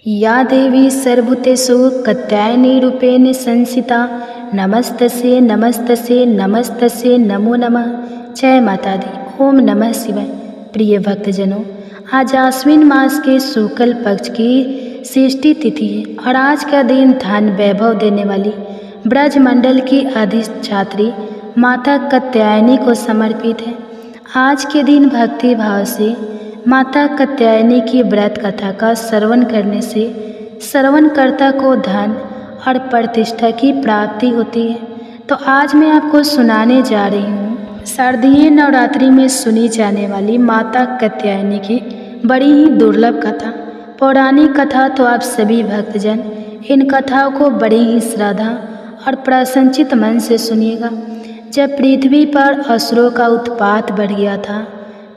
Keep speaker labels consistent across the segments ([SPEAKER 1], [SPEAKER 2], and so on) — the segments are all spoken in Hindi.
[SPEAKER 1] या देवी सर्वभूतेषु कात्यायनी रूपेण संस्थिता नमस्तस्यै नमस्तस्यै नमस्तस्यै नमो नमः। जय माता दी। ओम नमः शिवाय। प्रिय भक्तजनों, आज आश्विन मास के शुक्ल पक्ष की षष्ठी तिथि है और आज का दिन धन वैभव देने वाली ब्रजमंडल की अधिष्ठात्री माता कात्यायनी को समर्पित है। आज के दिन भक्ति भाव से माता कात्यायनी की व्रत कथा का श्रवण करने से श्रवणकर्ता को धन और प्रतिष्ठा की प्राप्ति होती है। तो आज मैं आपको सुनाने जा रही हूँ शारदीय नवरात्रि में सुनी जाने वाली माता कात्यायनी की बड़ी ही दुर्लभ कथा। पौराणिक कथा तो आप सभी भक्तजन इन कथाओं को बड़ी ही श्रद्धा और प्रसन्नचित मन से सुनिएगा। जब पृथ्वी पर असुरों का उत्पात बढ़ गया था,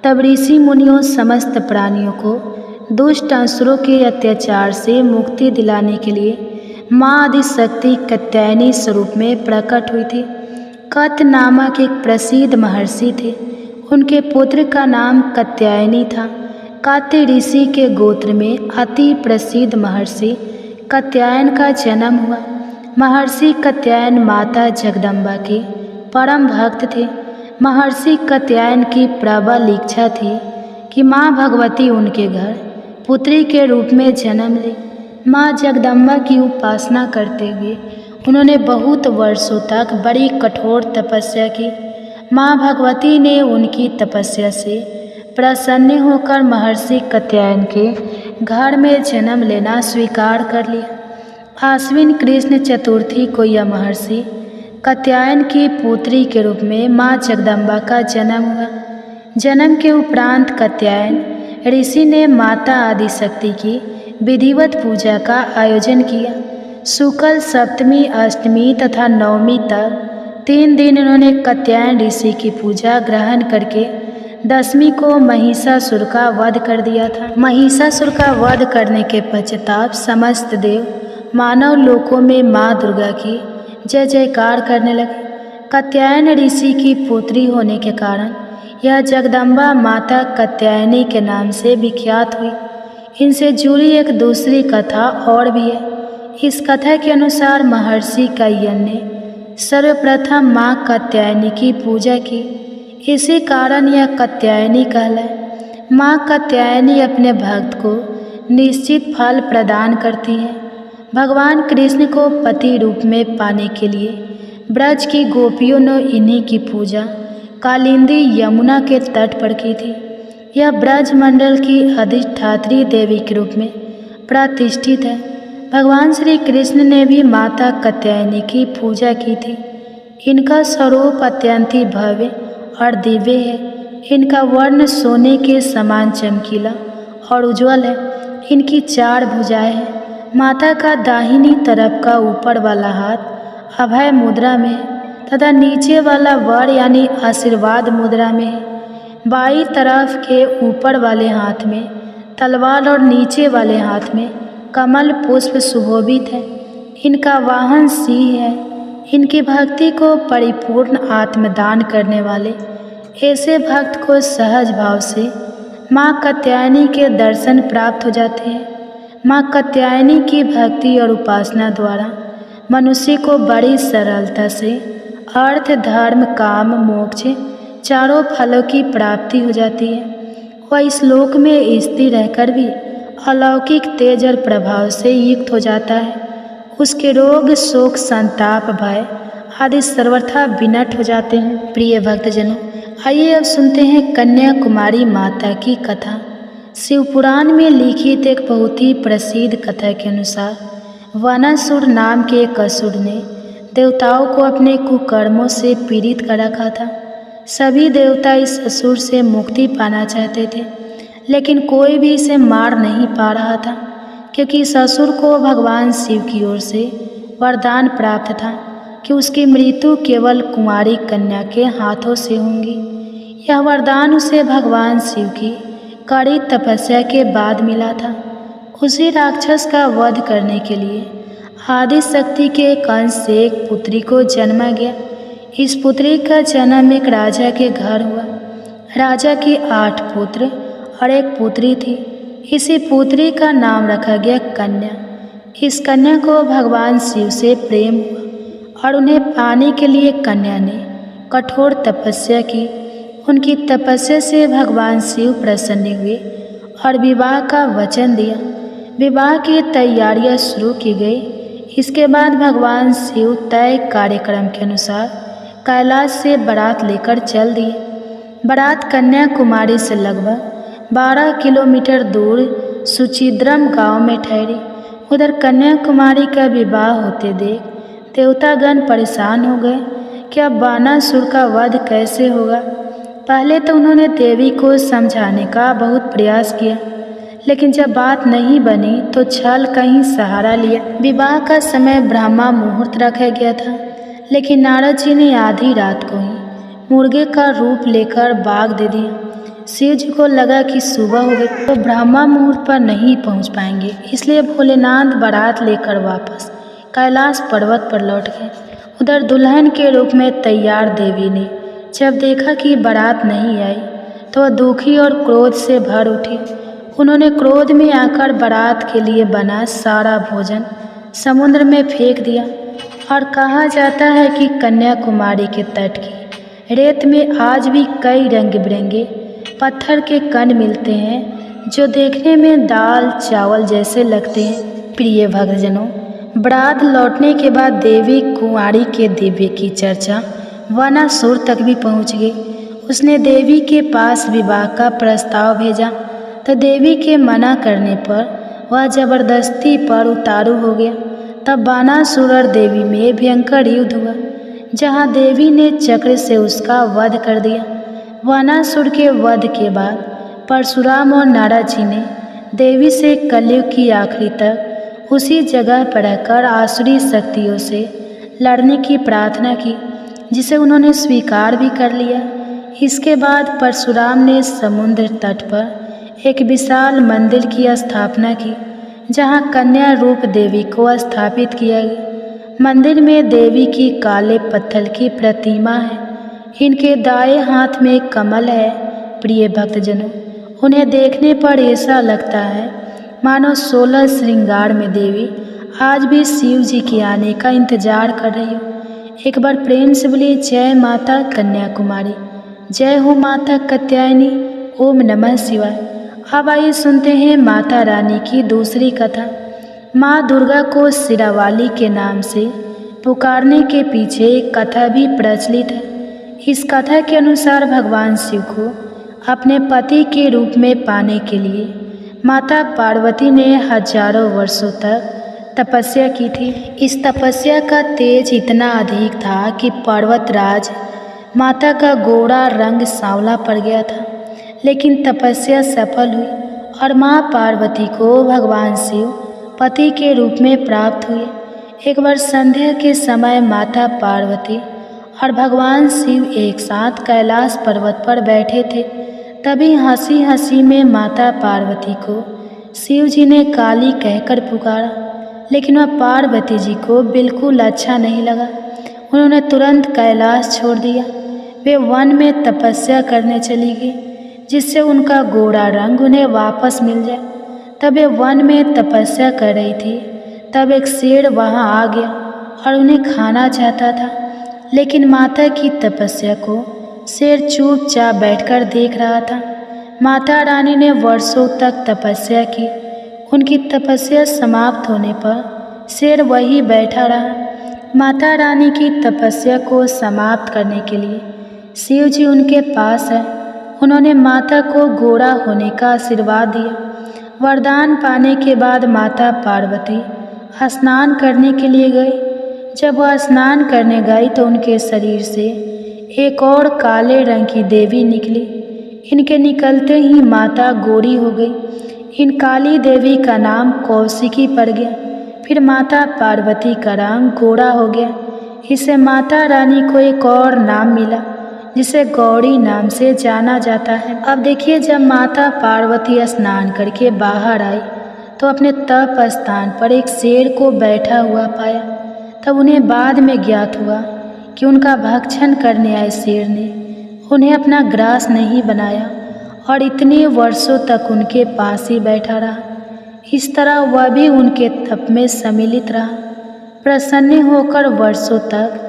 [SPEAKER 1] तब ऋषि मुनियों समस्त प्राणियों को दुष्ट असुरों के अत्याचार से मुक्ति दिलाने के लिए माँ आदिशक्ति कात्यायनी स्वरूप में प्रकट हुई थी। कत नामक एक प्रसिद्ध महर्षि थे। उनके पुत्र का नाम कात्यायनी था। कात्य ऋषि के गोत्र में अति प्रसिद्ध महर्षि कात्यायन का जन्म हुआ। महर्षि कात्यायन माता जगदम्बा के परम भक्त थे। महर्षि कात्यायन की प्रबल इच्छा थी कि माँ भगवती उनके घर पुत्री के रूप में जन्म ले। माँ जगदम्बा की उपासना करते हुए उन्होंने बहुत वर्षों तक बड़ी कठोर तपस्या की। माँ भगवती ने उनकी तपस्या से प्रसन्न होकर महर्षि कात्यायन के घर में जन्म लेना स्वीकार कर लिया। आश्विन कृष्ण चतुर्थी को यह महर्षि कात्यायन की पुत्री के रूप में माँ जगदम्बा का जन्म हुआ। जन्म के उपरांत कात्यायन ऋषि ने माता आदिशक्ति की विधिवत पूजा का आयोजन किया। शुक्ल सप्तमी, अष्टमी तथा नवमी तक 3 दिन उन्होंने कात्यायन ऋषि की पूजा ग्रहण करके दशमी को महिषासुर का वध कर दिया था। महिषासुर का वध करने के पश्चाताप समस्त देव मानव लोकों में माँ दुर्गा की जय जयकार करने लगे। कात्यायन ऋषि की पुत्री होने के कारण यह जगदम्बा माता कात्यायनी के नाम से विख्यात हुई। इनसे जुड़ी एक दूसरी कथा और भी है। इस कथा के अनुसार महर्षि कात्यायन ने सर्वप्रथम माँ कात्यायनी की पूजा की। इसी कारण यह कात्यायनी कहलाए। माँ कात्यायनी अपने भक्त को निश्चित फल प्रदान करती है। भगवान कृष्ण को पति रूप में पाने के लिए ब्रज की गोपियों ने इन्हीं की पूजा कालिंदी यमुना के तट पर की थी। यह ब्रज मंडल की अधिष्ठात्री देवी के रूप में प्रतिष्ठित है। भगवान श्री कृष्ण ने भी माता कात्यायनी की पूजा की थी। इनका स्वरूप अत्यंत ही भव्य और दिव्य है। इनका वर्ण सोने के समान चमकीला और उज्ज्वल है। इनकी 4 भुजाएं हैं। माता का दाहिनी तरफ का ऊपर वाला हाथ अभय मुद्रा में है तथा नीचे वाला वर यानी आशीर्वाद मुद्रा में है। बाईं तरफ के ऊपर वाले हाथ में तलवार और नीचे वाले हाथ में कमल पुष्प सुशोभित है। इनका वाहन सिंह है। इनकी भक्ति को परिपूर्ण आत्मदान करने वाले ऐसे भक्त को सहज भाव से माँ कात्यायनी के दर्शन प्राप्त हो जाते हैं। माँ कात्यायनी की भक्ति और उपासना द्वारा मनुष्य को बड़ी सरलता से अर्थ, धर्म, काम, मोक्ष चारों फलों की प्राप्ति हो जाती है। वह इस लोक में स्थिर रहकर भी अलौकिक तेज और प्रभाव से युक्त हो जाता है। उसके रोग, शोक, संताप, भय आदि सर्वथा विनष्ट हो जाते हैं। प्रिय भक्तजनों, आइए अब सुनते हैं कन्याकुमारी माता की कथा। शिवपुराण में लिखित एक बहुत ही प्रसिद्ध कथा के अनुसार वनासुर नाम के एक असुर ने देवताओं को अपने कुकर्मों से पीड़ित कर रखा था। सभी देवता इस असुर से मुक्ति पाना चाहते थे, लेकिन कोई भी इसे मार नहीं पा रहा था, क्योंकि इस असुर को भगवान शिव की ओर से वरदान प्राप्त था कि उसकी मृत्यु केवल कुमारी कन्या के हाथों से होगी। यह वरदान उसे भगवान शिव की कड़ी तपस्या के बाद मिला था। उसी राक्षस का वध करने के लिए आदिशक्ति के कंस से एक पुत्री को जन्मा गया। इस पुत्री का जन्म एक राजा के घर हुआ। राजा की 8 पुत्र और एक पुत्री थी। इसी पुत्री का नाम रखा गया कन्या। इस कन्या को भगवान शिव से प्रेम हुआ और उन्हें पाने के लिए कन्या ने कठोर तपस्या की। उनकी तपस्या से भगवान शिव प्रसन्न हुए और विवाह का वचन दिया। विवाह की तैयारियां शुरू की गई। इसके बाद भगवान शिव तय कार्यक्रम के अनुसार कैलाश से बारात लेकर चल दिए। बारात कन्याकुमारी से लगभग 12 किलोमीटर दूर सुचिद्रम गांव में ठहरी। उधर कन्याकुमारी का विवाह होते देख देवतागण परेशान हो गए कि अब बानासुर का वध कैसे होगा। पहले तो उन्होंने देवी को समझाने का बहुत प्रयास किया, लेकिन जब बात नहीं बनी तो छल का ही सहारा लिया। विवाह का समय ब्रह्मा मुहूर्त रखा गया था, लेकिन नारद जी ने आधी रात को ही मुर्गे का रूप लेकर बाग दे दिया। शिव जी को लगा कि सुबह हो गई तो ब्रह्मा मुहूर्त पर नहीं पहुंच पाएंगे, इसलिए भोलेनाथ बारात लेकर वापस कैलाश पर्वत पर लौट गए। उधर दुल्हन के रूप में तैयार देवी ने जब देखा कि बारात नहीं आई तो वह दुखी और क्रोध से भर उठी। उन्होंने क्रोध में आकर बारात के लिए बना सारा भोजन समुद्र में फेंक दिया। और कहा जाता है कि कन्याकुमारी के तट की रेत में आज भी कई रंग बिरंगे पत्थर के कण मिलते हैं जो देखने में दाल चावल जैसे लगते हैं। प्रिय भक्तजनों, बारात लौटने के बाद देवी कुंवारी के दिव्य की चर्चा वनासुर तक भी पहुंच गई। उसने देवी के पास विवाह का प्रस्ताव भेजा तो देवी के मना करने पर वह जबरदस्ती पर उतारू हो गया। तब बानासुर और देवी में भयंकर युद्ध हुआ, जहां देवी ने चक्र से उसका वध कर दिया। बानासुर के वध के बाद परशुराम और नारद जी ने देवी से कलयुग की आखिरी तक उसी जगह पर रहकर आसुरी शक्तियों से लड़ने की प्रार्थना की, जिसे उन्होंने स्वीकार भी कर लिया। इसके बाद परशुराम ने समुद्र तट पर एक विशाल मंदिर की स्थापना की, जहां कन्या रूप देवी को स्थापित किया गया। मंदिर में देवी की काले पत्थर की प्रतिमा है। इनके दाएं हाथ में कमल है। प्रिय भक्तजनों, उन्हें देखने पर ऐसा लगता है मानो 16 श्रृंगार में देवी आज भी शिव जी के आने का इंतजार कर रही हो। एक बार प्रेम से बोलिए जय माता कन्याकुमारी, जय हो माता कात्यायनी, ओम नमः शिवाय। अब आइए सुनते हैं माता रानी की दूसरी कथा। माँ दुर्गा को सिरावाली के नाम से पुकारने के पीछे एक कथा भी प्रचलित है। इस कथा के अनुसार भगवान शिव को अपने पति के रूप में पाने के लिए माता पार्वती ने हजारों वर्षों तक तपस्या की थी। इस तपस्या का तेज इतना अधिक था कि पर्वतराज माता का गोरा रंग सांवला पड़ गया था। लेकिन तपस्या सफल हुई और माँ पार्वती को भगवान शिव पति के रूप में प्राप्त हुए। एक बार संध्या के समय माता पार्वती और भगवान शिव एक साथ कैलाश पर्वत पर बैठे थे। तभी हंसी हंसी में माता पार्वती को शिव जी ने काली कहकर पुकारा, लेकिन वह पार्वती जी को बिल्कुल अच्छा नहीं लगा। उन्होंने तुरंत कैलाश छोड़ दिया। वे वन में तपस्या करने चली गई, जिससे उनका गोरा रंग उन्हें वापस मिल जाए। तब वे वन में तपस्या कर रही थी, तब एक शेर वहां आ गया और उन्हें खाना चाहता था। लेकिन माता की तपस्या को शेर चुपचाप बैठकर देख रहा था। माता रानी ने वर्षों तक तपस्या की। उनकी तपस्या समाप्त होने पर शेर वही बैठा रहा। माता रानी की तपस्या को समाप्त करने के लिए शिव जी उनके पास है। उन्होंने माता को गोरा होने का आशीर्वाद दिया। वरदान पाने के बाद माता पार्वती स्नान करने के लिए गई। जब वह स्नान करने गई तो उनके शरीर से एक और काले रंग की देवी निकली। इनके निकलते ही माता गोरी हो गई। इन काली देवी का नाम कौशिकी पड़ गया। फिर माता पार्वती का रंग गोरा हो गया। इससे माता रानी को एक और नाम मिला, जिसे गौरी नाम से जाना जाता है। अब देखिए, जब माता पार्वती स्नान करके बाहर आई तो अपने तप स्थान पर एक शेर को बैठा हुआ पाया। तब उन्हें बाद में ज्ञात हुआ कि उनका भक्षण करने आए शेर ने उन्हें अपना ग्रास नहीं बनाया और इतने वर्षों तक उनके पास ही बैठा रहा। इस तरह वह भी उनके तप में सम्मिलित रहा। प्रसन्न होकर वर्षों तक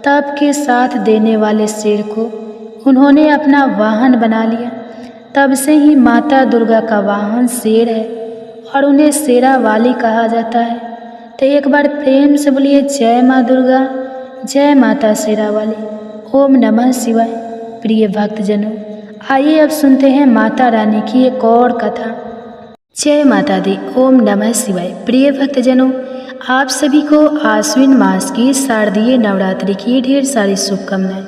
[SPEAKER 1] तप के साथ देने वाले शेर को उन्होंने अपना वाहन बना लिया। तब से ही माता दुर्गा का वाहन शेर है और उन्हें शेरा वाली कहा जाता है। तो एक बार प्रेम से बोलिए जय माँ दुर्गा, जय माता शेरा वाली। ओम नमः शिवाय। प्रिय भक्तजनों, आइए अब सुनते हैं माता रानी की एक और कथा। जय माता दी। ओम नमः शिवाय। प्रिय भक्तजनों, आप सभी को आश्विन मास की शारदीय नवरात्रि की ढेर सारी शुभकामनाएं।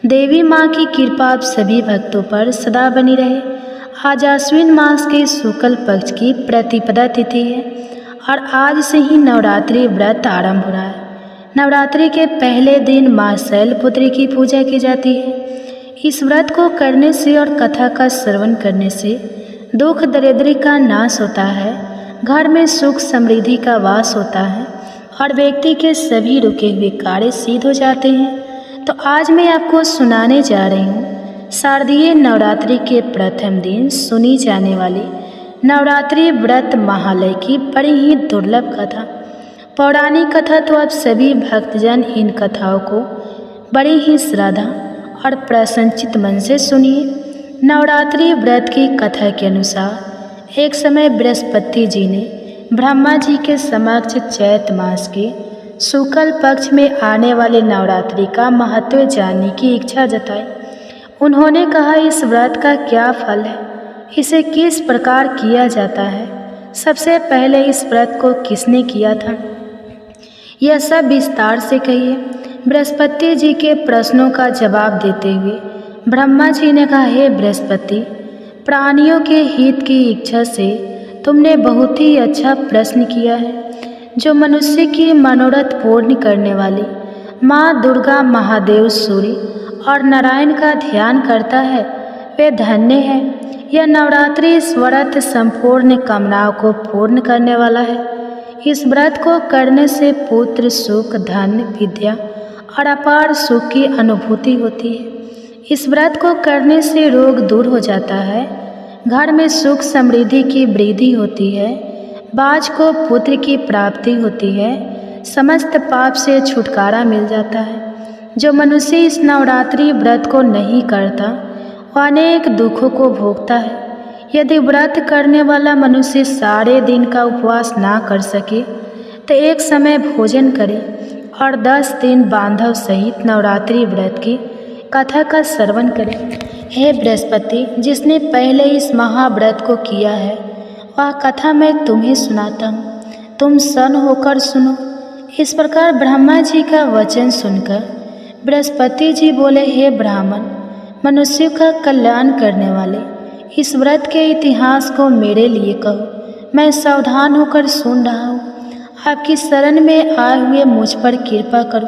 [SPEAKER 1] देवी माँ की कृपा आप सभी भक्तों पर सदा बनी रहे। आज आश्विन मास के शुक्ल पक्ष की प्रतिपदा तिथि है और आज से ही नवरात्रि व्रत आरंभ हो रहा है। नवरात्रि के पहले दिन माँ शैलपुत्री की पूजा की जाती है। इस व्रत को करने से और कथा का श्रवण करने से दुख दरिद्री का नाश होता है, घर में सुख समृद्धि का वास होता है और व्यक्ति के सभी रुके हुए कार्य सिद्ध हो जाते हैं। तो आज मैं आपको सुनाने जा रही हूँ शारदीय नवरात्रि के प्रथम दिन सुनी जाने वाली नवरात्रि व्रत महालय की बड़ी ही दुर्लभ कथा। पौराणिक कथा तो आप सभी भक्तजन इन कथाओं को बड़ी ही श्रद्धा और प्रसन्नचित मन से सुनिए। नवरात्रि व्रत की कथा के अनुसार एक समय बृहस्पति जी ने ब्रह्मा जी के समक्ष चैत मास के शुक्ल पक्ष में आने वाले नवरात्रि का महत्व जानने की इच्छा जताई। उन्होंने कहा, इस व्रत का क्या फल है, इसे किस प्रकार किया जाता है, सबसे पहले इस व्रत को किसने किया था, यह सब विस्तार से कहिए। बृहस्पति जी के प्रश्नों का जवाब देते हुए ब्रह्मा जी ने कहा, हे बृहस्पति, प्राणियों के हित की इच्छा से तुमने बहुत ही अच्छा प्रश्न किया है। जो मनुष्य की मनोरथ पूर्ण करने वाली माँ दुर्गा, महादेव सूर्य और नारायण का ध्यान करता है वे धन्य है। यह नवरात्रि इस व्रत संपूर्ण कामनाओं को पूर्ण करने वाला है। इस व्रत को करने से पुत्र, सुख, धन, विद्या और अपार सुख की अनुभूति होती है। इस व्रत को करने से रोग दूर हो जाता है, घर में सुख समृद्धि की वृद्धि होती है, बाज को पुत्र की प्राप्ति होती है, समस्त पाप से छुटकारा मिल जाता है। जो मनुष्य इस नवरात्रि व्रत को नहीं करता वह अनेक दुखों को भोगता है। यदि व्रत करने वाला मनुष्य सारे दिन का उपवास ना कर सके तो एक समय भोजन करे और 10 दिन बांधव सहित नवरात्रि व्रत की कथा का श्रवण करे। हे बृहस्पति, जिसने पहले इस महाव्रत को किया है वह कथा मैं तुम्हें सुनाता हूँ, तुम सन होकर सुनो। इस प्रकार ब्रह्मा जी का वचन सुनकर बृहस्पति जी बोले, हे ब्राह्मण, मनुष्य का कल्याण करने वाले इस व्रत के इतिहास को मेरे लिए कहो, मैं सावधान होकर सुन रहा हूँ। आपकी शरण में आए हुए मुझ पर कृपा करो।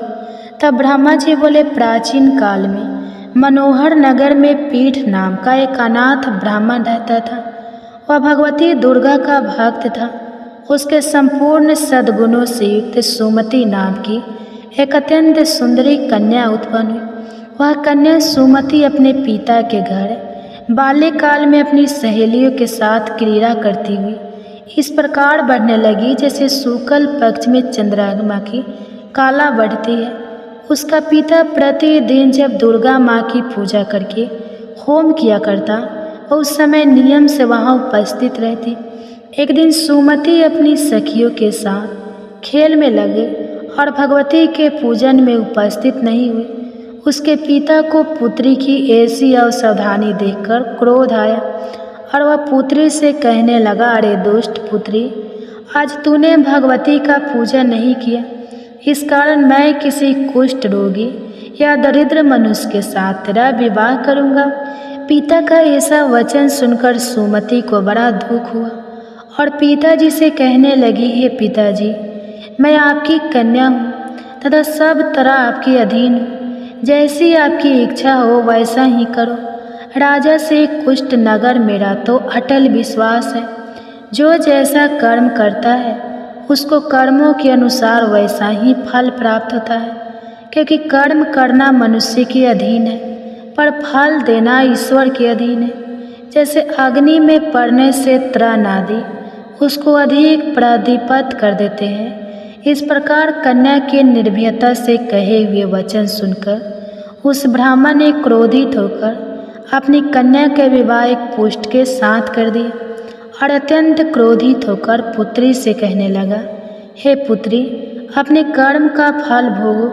[SPEAKER 1] तब ब्रह्मा जी बोले, प्राचीन काल में मनोहर नगर में पीठ नाम का एक अनाथ ब्राह्मण रहता था। वह भगवती दुर्गा का भक्त था। उसके संपूर्ण सद्गुणों से युक्त सुमति नाम की एक अत्यंत सुंदरी कन्या उत्पन्न हुई। वह कन्या सुमति अपने पिता के घर बाल्यकाल में अपनी सहेलियों के साथ क्रीड़ा करती हुई इस प्रकार बढ़ने लगी जैसे शुक्ल पक्ष में चंद्रमा की काला बढ़ती है। उसका पिता प्रतिदिन जब दुर्गा माँ की पूजा करके होम किया करता और उस समय नियम से वहाँ उपस्थित रहती। एक दिन सुमति अपनी सखियों के साथ खेल में लगे और भगवती के पूजन में उपस्थित नहीं हुई। उसके पिता को पुत्री की ऐसी असावधानी देखकर क्रोध आया और वह पुत्री से कहने लगा, अरे दुष्ट पुत्री, आज तूने भगवती का पूजा नहीं किया, इस कारण मैं किसी कुष्ठ रोगी या दरिद्र मनुष्य के साथ तेरा विवाह करूँगा। पिता का ऐसा वचन सुनकर सुमति को बड़ा दुख हुआ और पिताजी से कहने लगी, हे पिताजी, मैं आपकी कन्या हूँ तथा सब तरह आपके अधीन हूँ। जैसी आपकी इच्छा हो वैसा ही करो। राजा से कुष्ठ नगर मेरा तो अटल विश्वास है। जो जैसा कर्म करता है उसको कर्मों के अनुसार वैसा ही फल प्राप्त होता है, क्योंकि कर्म करना मनुष्य के अधीन है पर फल देना ईश्वर के अधीन है। जैसे अग्नि में पड़ने से त्राण आदि उसको अधिक प्रदीप्त कर देते हैं। इस प्रकार कन्या के निर्भयता से कहे हुए वचन सुनकर उस ब्राह्मण ने क्रोधित होकर अपनी कन्या के विवाह एक पुष्ट के साथ कर दिया और अत्यंत क्रोधित होकर पुत्री से कहने लगा, हे पुत्री, अपने कर्म का फल भोगो।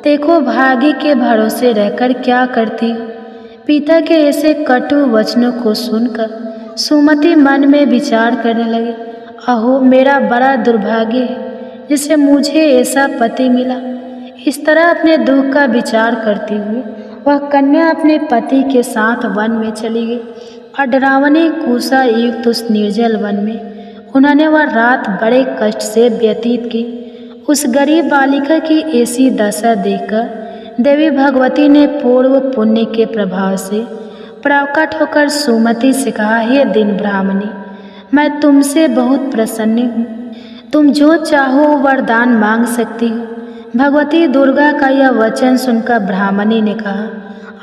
[SPEAKER 1] देखो भाग्य के भरोसे रहकर क्या करती हो। पिता के ऐसे कटु वचनों को सुनकर सुमति मन में विचार करने लगे, अहो मेरा बड़ा दुर्भाग्य है जिससे मुझे ऐसा पति मिला। इस तरह अपने दुख का विचार करते हुए वह कन्या अपने पति के साथ वन में चली गई और डरावनी कुशा युक्त उस निर्जल वन में उन्होंने वह रात बड़े कष्ट से व्यतीत की। उस गरीब बालिका की ऐसी दशा देखकर देवी भगवती ने पूर्व पुण्य के प्रभाव से प्रकट होकर सुमति से कहा, हे दिन ब्राह्मणी, मैं तुमसे बहुत प्रसन्न हूँ। तुम जो चाहो वरदान मांग सकती हो। भगवती दुर्गा का यह वचन सुनकर ब्राह्मणी ने कहा,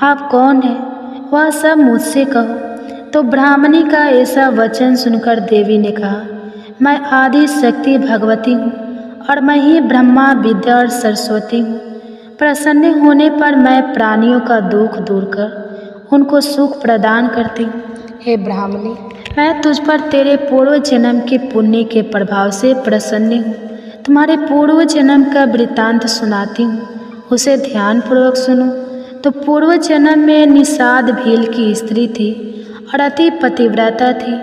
[SPEAKER 1] आप कौन हैं? वह सब मुझसे कहो। तो ब्राह्मणी का ऐसा वचन सुनकर देवी ने कहा, मैं आदि शक्ति भगवती हूँ और मैं ही ब्रह्मा विद्या और सरस्वती हूँ। प्रसन्न होने पर मैं प्राणियों का दुख दूर कर उनको सुख प्रदान करती हूँ। हे ब्राह्मणी, मैं तुझ पर तेरे पूर्व जन्म के पुण्य के प्रभाव से प्रसन्न हूँ। तुम्हारे पूर्व जन्म का वृत्तांत सुनाती हूँ, उसे ध्यानपूर्वक सुनो। तो पूर्व जन्म में निषाद भील की स्त्री थी और अति पतिव्रता थी।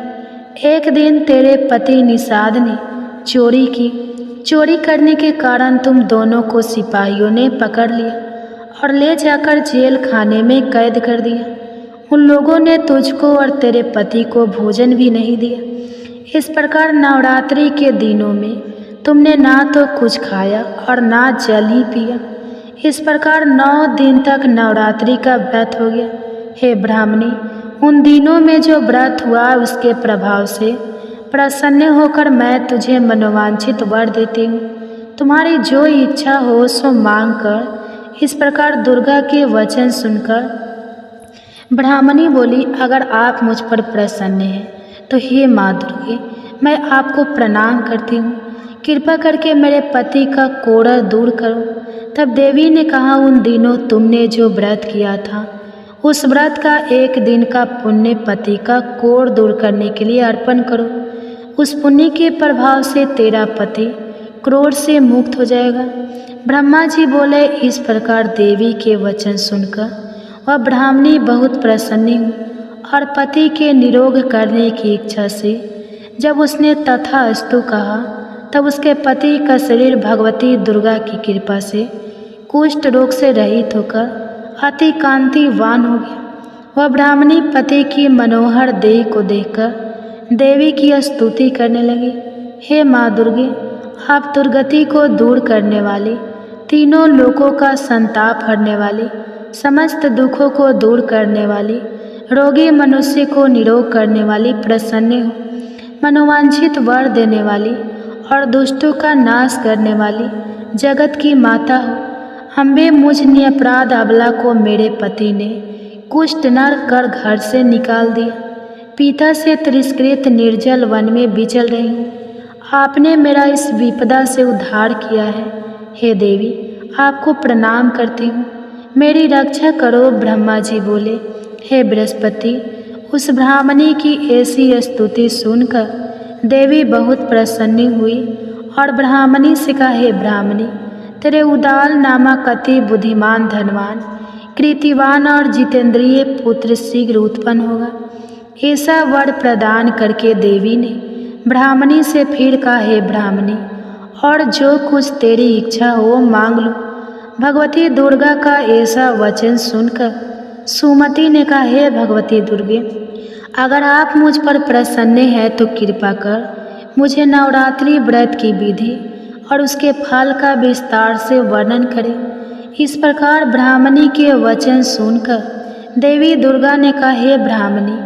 [SPEAKER 1] एक दिन तेरे पति निषाद ने चोरी की। चोरी करने के कारण तुम दोनों को सिपाहियों ने पकड़ लिया और ले जाकर जेल खाने में कैद कर दिया। उन लोगों ने तुझको और तेरे पति को भोजन भी नहीं दिया। इस प्रकार नवरात्रि के दिनों में तुमने ना तो कुछ खाया और ना जल ही पिया। इस प्रकार 9 दिन तक नवरात्रि का व्रत हो गया। हे ब्राह्मणी, उन दिनों में जो व्रत हुआ उसके प्रभाव से प्रसन्न होकर मैं तुझे मनोवांछित वर देती हूँ। तुम्हारी जो इच्छा हो सो मांग कर। इस प्रकार दुर्गा के वचन सुनकर ब्राह्मणी बोली, अगर आप मुझ पर प्रसन्न हैं तो हे माँ दुर्गे, मैं आपको प्रणाम करती हूँ। कृपा करके मेरे पति का कोढ़ दूर करो। तब देवी ने कहा, उन दिनों तुमने जो व्रत किया था उस व्रत का एक दिन का पुण्य पति का कोढ़ दूर करने के लिए अर्पण करो। उस पुण्य के प्रभाव से तेरा पति क्रोध से मुक्त हो जाएगा। ब्रह्मा जी बोले, इस प्रकार देवी के वचन सुनकर वह ब्राह्मणी बहुत प्रसन्न हुई और पति के निरोग करने की इच्छा से जब उसने तथास्तु कहा तब उसके पति का शरीर भगवती दुर्गा की कृपा से कुष्ठ रोग से रहित होकर अति कांतिवान हो गया। वह ब्राह्मणी पति की मनोहर देह को देखकर देवी की स्तुति करने लगी। हे माँ दुर्गे, आप दुर्गति को दूर करने वाली, तीनों लोकों का संताप हरने वाली, समस्त दुखों को दूर करने वाली, रोगी मनुष्य को निरोग करने वाली, प्रसन्न हो, मनोवांछित वर देने वाली और दुष्टों का नाश करने वाली, जगत की माता हो। अम्बे, मुझ निरपराध अबला को मेरे पति ने कुष्ठ नर कर घर से निकाल दिया। पिता से तिरस्कृत निर्जल वन में विचल रही हूँ। आपने मेरा इस विपदा से उद्धार किया है। हे देवी, आपको प्रणाम करती हूँ, मेरी रक्षा करो। ब्रह्मा जी बोले, हे बृहस्पति, उस ब्राह्मणी की ऐसी स्तुति सुनकर देवी बहुत प्रसन्न हुई और ब्राह्मणी से कहा, हे ब्राह्मणी, तेरे उदाल नामक अति बुद्धिमान, धनवान, कृतिवान और जितेंद्रिय पुत्र शीघ्र उत्पन्न होगा। ऐसा वर प्रदान करके देवी ने ब्राह्मणी से फिर कहा, हे ब्राह्मणी, और जो कुछ तेरी इच्छा हो मांग लो। भगवती दुर्गा का ऐसा वचन सुनकर सुमति ने कहा, हे भगवती दुर्गे, अगर आप मुझ पर प्रसन्न हैं तो कृपा कर मुझे नवरात्रि व्रत की विधि और उसके फल का विस्तार से वर्णन करें। इस प्रकार ब्राह्मणी के वचन सुनकर देवी दुर्गा ने कहा, हे ब्राह्मणी,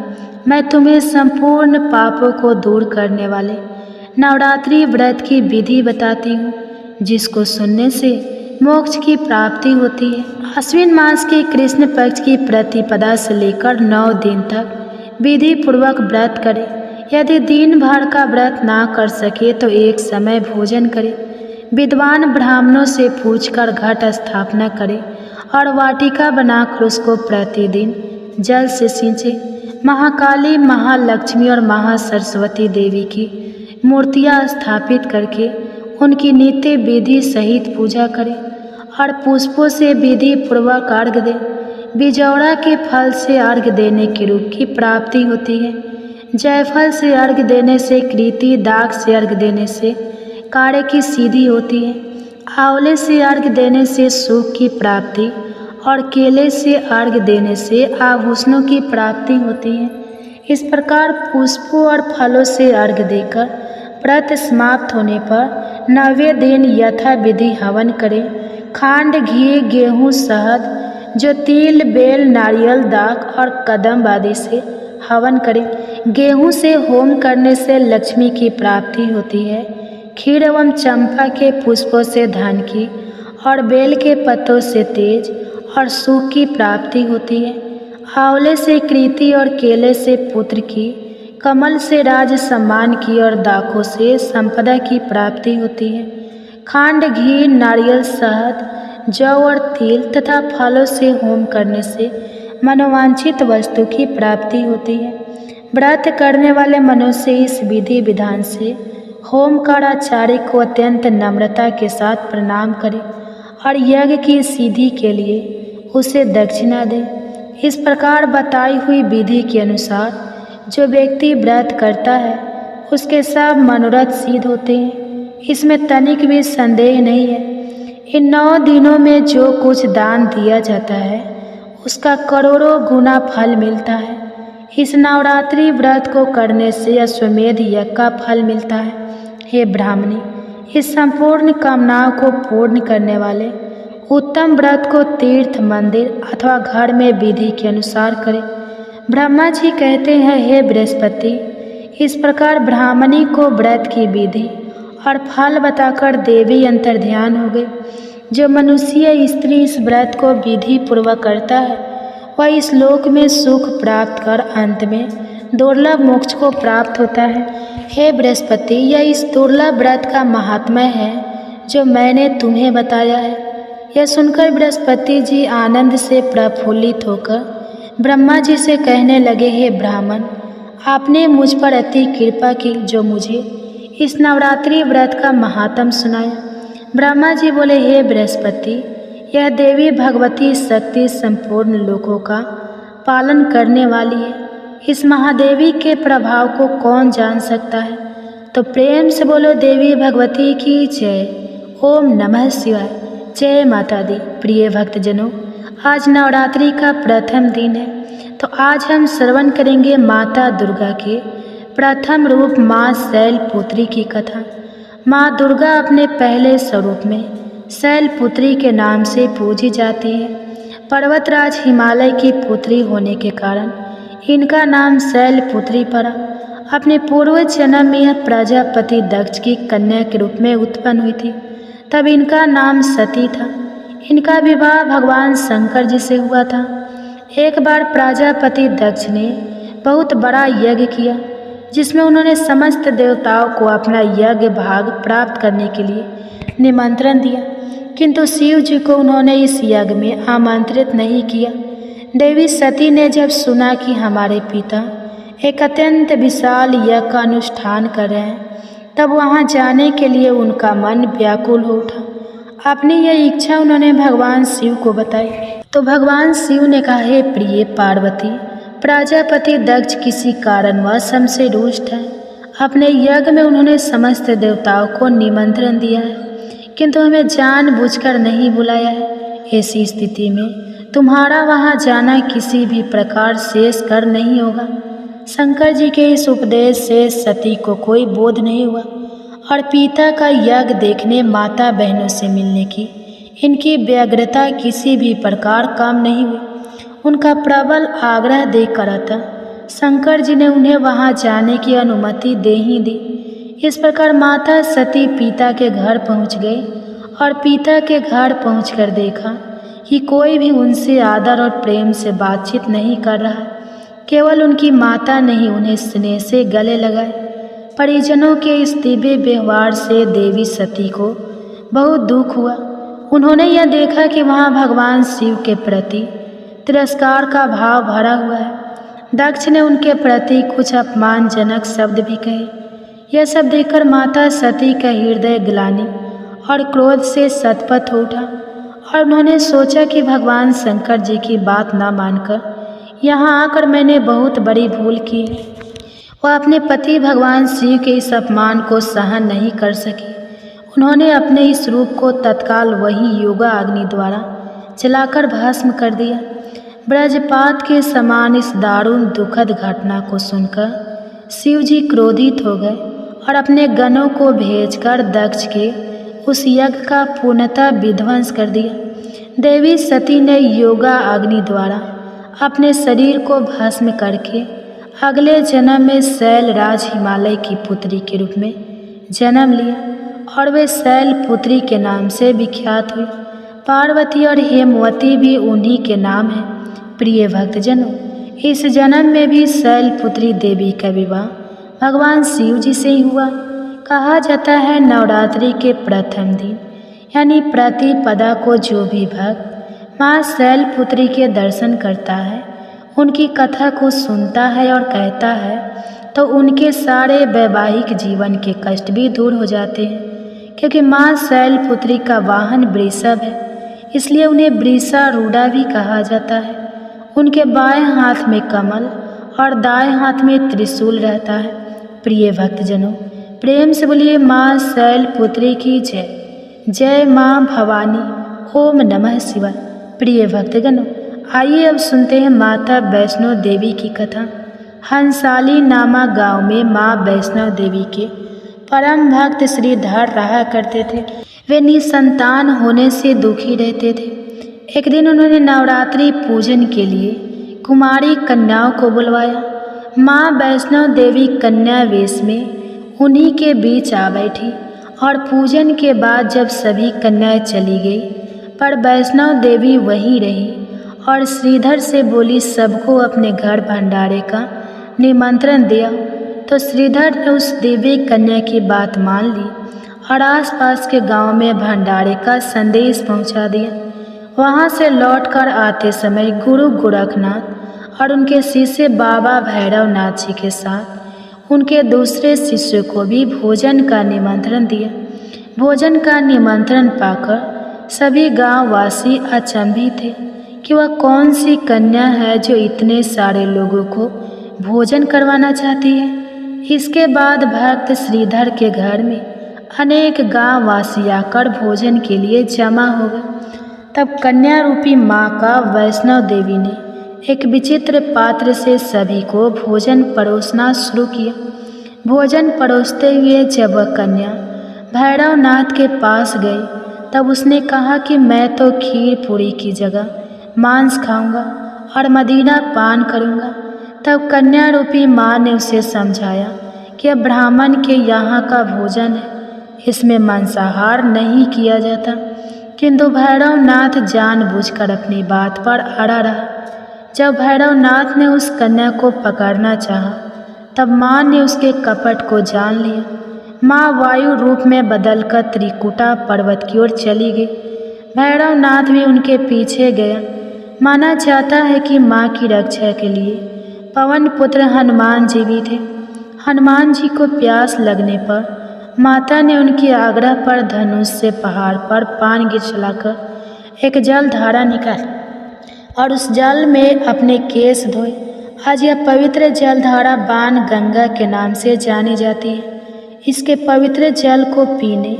[SPEAKER 1] मैं तुम्हें संपूर्ण पापों को दूर करने वाले नवरात्रि व्रत की विधि बताती हूँ, जिसको सुनने से मोक्ष की प्राप्ति होती है। अश्विन मास के कृष्ण पक्ष की प्रतिपदा से लेकर 9 दिन तक विधि पूर्वक व्रत करे। यदि दिन भर का व्रत ना कर सके तो एक समय भोजन करे। विद्वान ब्राह्मणों से पूछकर घट स्थापना करे और वाटिका बनाकर उसको प्रतिदिन जल से सींचे। महाकाली, महालक्ष्मी और महासरस्वती देवी की मूर्तियां स्थापित करके उनकी नित्य विधि सहित पूजा करें और पुष्पों से विधि पूर्वक अर्घ्य दे। बिजौड़ा के फल से अर्घ्य देने के रूप की प्राप्ति होती है। जायफल से अर्घ्य देने से कृति, दाग से अर्घ्य देने से कार्य की सिद्धि होती है। आंवले से अर्घ्य देने से सुख की प्राप्ति और केले से अर्घ्य देने से आभूषणों की प्राप्ति होती है। इस प्रकार पुष्पों और फलों से अर्घ्य देकर व्रत समाप्त होने पर 9वें दिन यथा विधि हवन करें। खांड, घी, गेहूँ, शहद, जो तिल, बेल, नारियल, दाख और कदम्ब आदि से हवन करें। गेहूँ से होम करने से लक्ष्मी की प्राप्ति होती है। खीर एवं चंपा के पुष्पों से धन की और बेल के पत्तों से तेज और सुख की प्राप्ति होती है। आंवले से कृति और केले से पुत्र की, कमल से राज सम्मान की और दाखों से संपदा की प्राप्ति होती है। खांड, घी, नारियल, शहद, जौ और तिल तथा फलों से होम करने से मनोवांछित वस्तु की प्राप्ति होती है। व्रत करने वाले मनुष्य इस विधि विधान से होम कर आचार्य को अत्यंत नम्रता के साथ प्रणाम करे और यज्ञ की सिद्धि के लिए उसे दक्षिणा दे। इस प्रकार बताई हुई विधि के अनुसार जो व्यक्ति व्रत करता है उसके सब मनोरथ सिद्ध होते हैं। इसमें तनिक भी संदेह नहीं है। इन 9 दिनों में जो कुछ दान दिया जाता है उसका करोड़ों गुना फल मिलता है। इस नवरात्रि व्रत को करने से अश्वमेध यज्ञ का फल मिलता है। हे ब्राह्मणी, इस संपूर्ण कामनाओं को पूर्ण करने वाले उत्तम व्रत को तीर्थ, मंदिर अथवा घर में विधि के अनुसार करें। ब्रह्मा जी कहते हैं, हे बृहस्पति, इस प्रकार ब्राह्मणी को व्रत की विधि और फल बताकर देवी अंतर्ध्यान हो गई। जो मनुष्य स्त्री इस व्रत को विधि पूर्वक करता है वह इस लोक में सुख प्राप्त कर अंत में दुर्लभ मोक्ष को प्राप्त होता है। हे बृहस्पति, यह इस दुर्लभ व्रत का महात्म्य है जो मैंने तुम्हें बताया है। यह सुनकर बृहस्पति जी आनंद से प्रफुल्लित होकर ब्रह्मा जी से कहने लगे, हे ब्राह्मण, आपने मुझ पर अति कृपा की जो मुझे इस नवरात्रि व्रत का महात्म सुनाया। ब्रह्मा जी बोले, हे बृहस्पति, यह देवी भगवती शक्ति संपूर्ण लोकों का पालन करने वाली है। इस महादेवी के प्रभाव को कौन जान सकता है? तो प्रेम से बोलो, देवी भगवती की जय। ओम नमः शिवाय। जय माता दी। प्रिय भक्तजनों, आज नवरात्रि का प्रथम दिन है, तो आज हम श्रवण करेंगे माता दुर्गा के प्रथम रूप माँ शैलपुत्री की कथा। माँ दुर्गा अपने पहले स्वरूप में शैलपुत्री के नाम से पूजी जाती है। पर्वतराज हिमालय की पुत्री होने के कारण इनका नाम शैलपुत्री पड़ा। अपने पूर्व जन्म में यह प्रजापति दक्ष की कन्या के रूप में उत्पन्न हुई थी, तब इनका नाम सती था। इनका विवाह भगवान शंकर जी से हुआ था। एक बार प्रजापति दक्ष ने बहुत बड़ा यज्ञ किया जिसमें उन्होंने समस्त देवताओं को अपना यज्ञ भाग प्राप्त करने के लिए निमंत्रण दिया, किंतु शिव जी को उन्होंने इस यज्ञ में आमंत्रित नहीं किया। देवी सती ने जब सुना कि हमारे पिता एक अत्यंत विशाल यज्ञ का अनुष्ठान कर रहे हैं, तब वहां जाने के लिए उनका मन व्याकुल हो उठा। अपनी यह इच्छा उन्होंने भगवान शिव को बताई। तो भगवान शिव ने कहा, हे प्रिय पार्वती, प्रजापति दक्ष किसी कारणवश हमसे रुष्ट है। अपने यज्ञ में उन्होंने समस्त देवताओं को निमंत्रण दिया है, किंतु हमें जानबूझकर नहीं बुलाया है। ऐसी स्थिति में तुम्हारा वहां जाना किसी भी प्रकार शेष कर नहीं होगा। शंकर जी के इस उपदेश से सती को कोई बोध नहीं हुआ और पिता का यज्ञ देखने माता बहनों से मिलने की इनकी व्यग्रता किसी भी प्रकार काम नहीं हुई। उनका प्रबल आग्रह देखकर अतः शंकर जी ने उन्हें वहां जाने की अनुमति दे ही दी। इस प्रकार माता सती पिता के घर पहुंच गई और पिता के घर पहुंचकर देखा कि कोई भी उनसे आदर और प्रेम से बातचीत नहीं कर रहा। केवल उनकी माता नहीं उन्हें स्नेह से गले लगाए। परिजनों के इस दिव्य व्यवहार से देवी सती को बहुत दुख हुआ। उन्होंने यह देखा कि वहाँ भगवान शिव के प्रति तिरस्कार का भाव भरा हुआ है। दक्ष ने उनके प्रति कुछ अपमानजनक शब्द भी कहे। यह सब देखकर माता सती का हृदय ग्लानि और क्रोध से सतपथ हो उठा और उन्होंने सोचा कि भगवान शंकर जी की बात ना मानकर यहाँ आकर मैंने बहुत बड़ी भूल की है। वह अपने पति भगवान शिव के इस अपमान को सहन नहीं कर सकी। उन्होंने अपने इस रूप को तत्काल वही योगा अग्नि द्वारा जलाकर भस्म कर दिया। ब्रजपात के समान इस दारुण दुखद घटना को सुनकर शिव जी क्रोधित हो गए और अपने गणों को भेजकर दक्ष के उस यज्ञ का पूर्णतः विध्वंस कर दिया। देवी सती ने योगा अग्नि द्वारा अपने शरीर को भस्म करके अगले जन्म में शैलराज हिमालय की पुत्री के रूप में जन्म लिया और वे शैल पुत्री के नाम से विख्यात हुई। पार्वती और हेमवती भी उन्हीं के नाम हैं। प्रिय भक्तजनों, इस जन्म में भी शैल पुत्री देवी का विवाह भगवान शिव जी से ही हुआ। कहा जाता है नवरात्रि के प्रथम दिन यानी प्रतिपदा को जो भी भक्त माँ शैल पुत्री के दर्शन करता है, उनकी कथा को सुनता है और कहता है तो उनके सारे वैवाहिक जीवन के कष्ट भी दूर हो जाते हैं। क्योंकि माँ शैल पुत्री का वाहन वृषभ है, इसलिए उन्हें वृषारूढ़ा भी कहा जाता है। उनके बाएं हाथ में कमल और दाएं हाथ में त्रिशूल रहता है। प्रिय भक्तजनों, प्रेम से बोलिए माँ शैल पुत्री की जय। जय माँ भवानी। ओम नमः शिवाय। प्रिय भक्तगणों, आइए अब सुनते हैं माता वैष्णो देवी की कथा। हंसाली नामा गांव में माँ वैष्णो देवी के परम भक्त श्रीधर रहा करते थे। वे निसंतान होने से दुखी रहते थे। एक दिन उन्होंने नवरात्रि पूजन के लिए कुमारी कन्याओं को बुलवाया। माँ वैष्णो देवी कन्या वेश में उन्हीं के बीच आ बैठी और पूजन के बाद जब सभी कन्याएं चली गई पर वैष्णो देवी वहीं रही और श्रीधर से बोली सबको अपने घर भंडारे का निमंत्रण दिया। तो श्रीधर ने उस दिव्य कन्या की बात मान ली और आसपास के गांव में भंडारे का संदेश पहुंचा दिया। वहां से लौटकर आते समय गुरु गोरखनाथ और उनके शिष्य बाबा भैरवनाथ जी के साथ उनके दूसरे शिष्य को भी भोजन का निमंत्रण दिया। भोजन का निमंत्रण पाकर सभी गांववासी अचंभित थे कि वह कौन सी कन्या है जो इतने सारे लोगों को भोजन करवाना चाहती है। इसके बाद भक्त श्रीधर के घर में अनेक गांववासी आकर भोजन के लिए जमा हो गए। तब कन्या रूपी माँ का वैष्णो देवी ने एक विचित्र पात्र से सभी को भोजन परोसना शुरू किया। भोजन परोसते हुए जब वह कन्या भैरवनाथ के पास गई तब उसने कहा कि मैं तो खीर पूरी की जगह मांस खाऊंगा और मदीना पान करूंगा। तब कन्या रूपी माँ ने उसे समझाया कि अब ब्राह्मण के यहाँ का भोजन है, इसमें मांसाहार नहीं किया जाता। किंतु भैरवनाथ जानबूझकर अपनी बात पर अड़ा रहा। जब भैरवनाथ ने उस कन्या को पकड़ना चाहा तब माँ ने उसके कपट को जान लिया। माँ वायु रूप में बदलकर त्रिकुटा पर्वत की ओर चली गई। भैरवनाथ भी उनके पीछे गया। माना जाता है कि माँ की रक्षा के लिए पवन पुत्र हनुमान जी भी थे। हनुमान जी को प्यास लगने पर माता ने उनके आग्रह पर धनुष से पहाड़ पर पान गिर चलाकर एक जल धारा निकाली और उस जल में अपने केस धोए। आज यह पवित्र जल धारा बाण गंगा के नाम से जानी जाती है। इसके पवित्र जल को पीने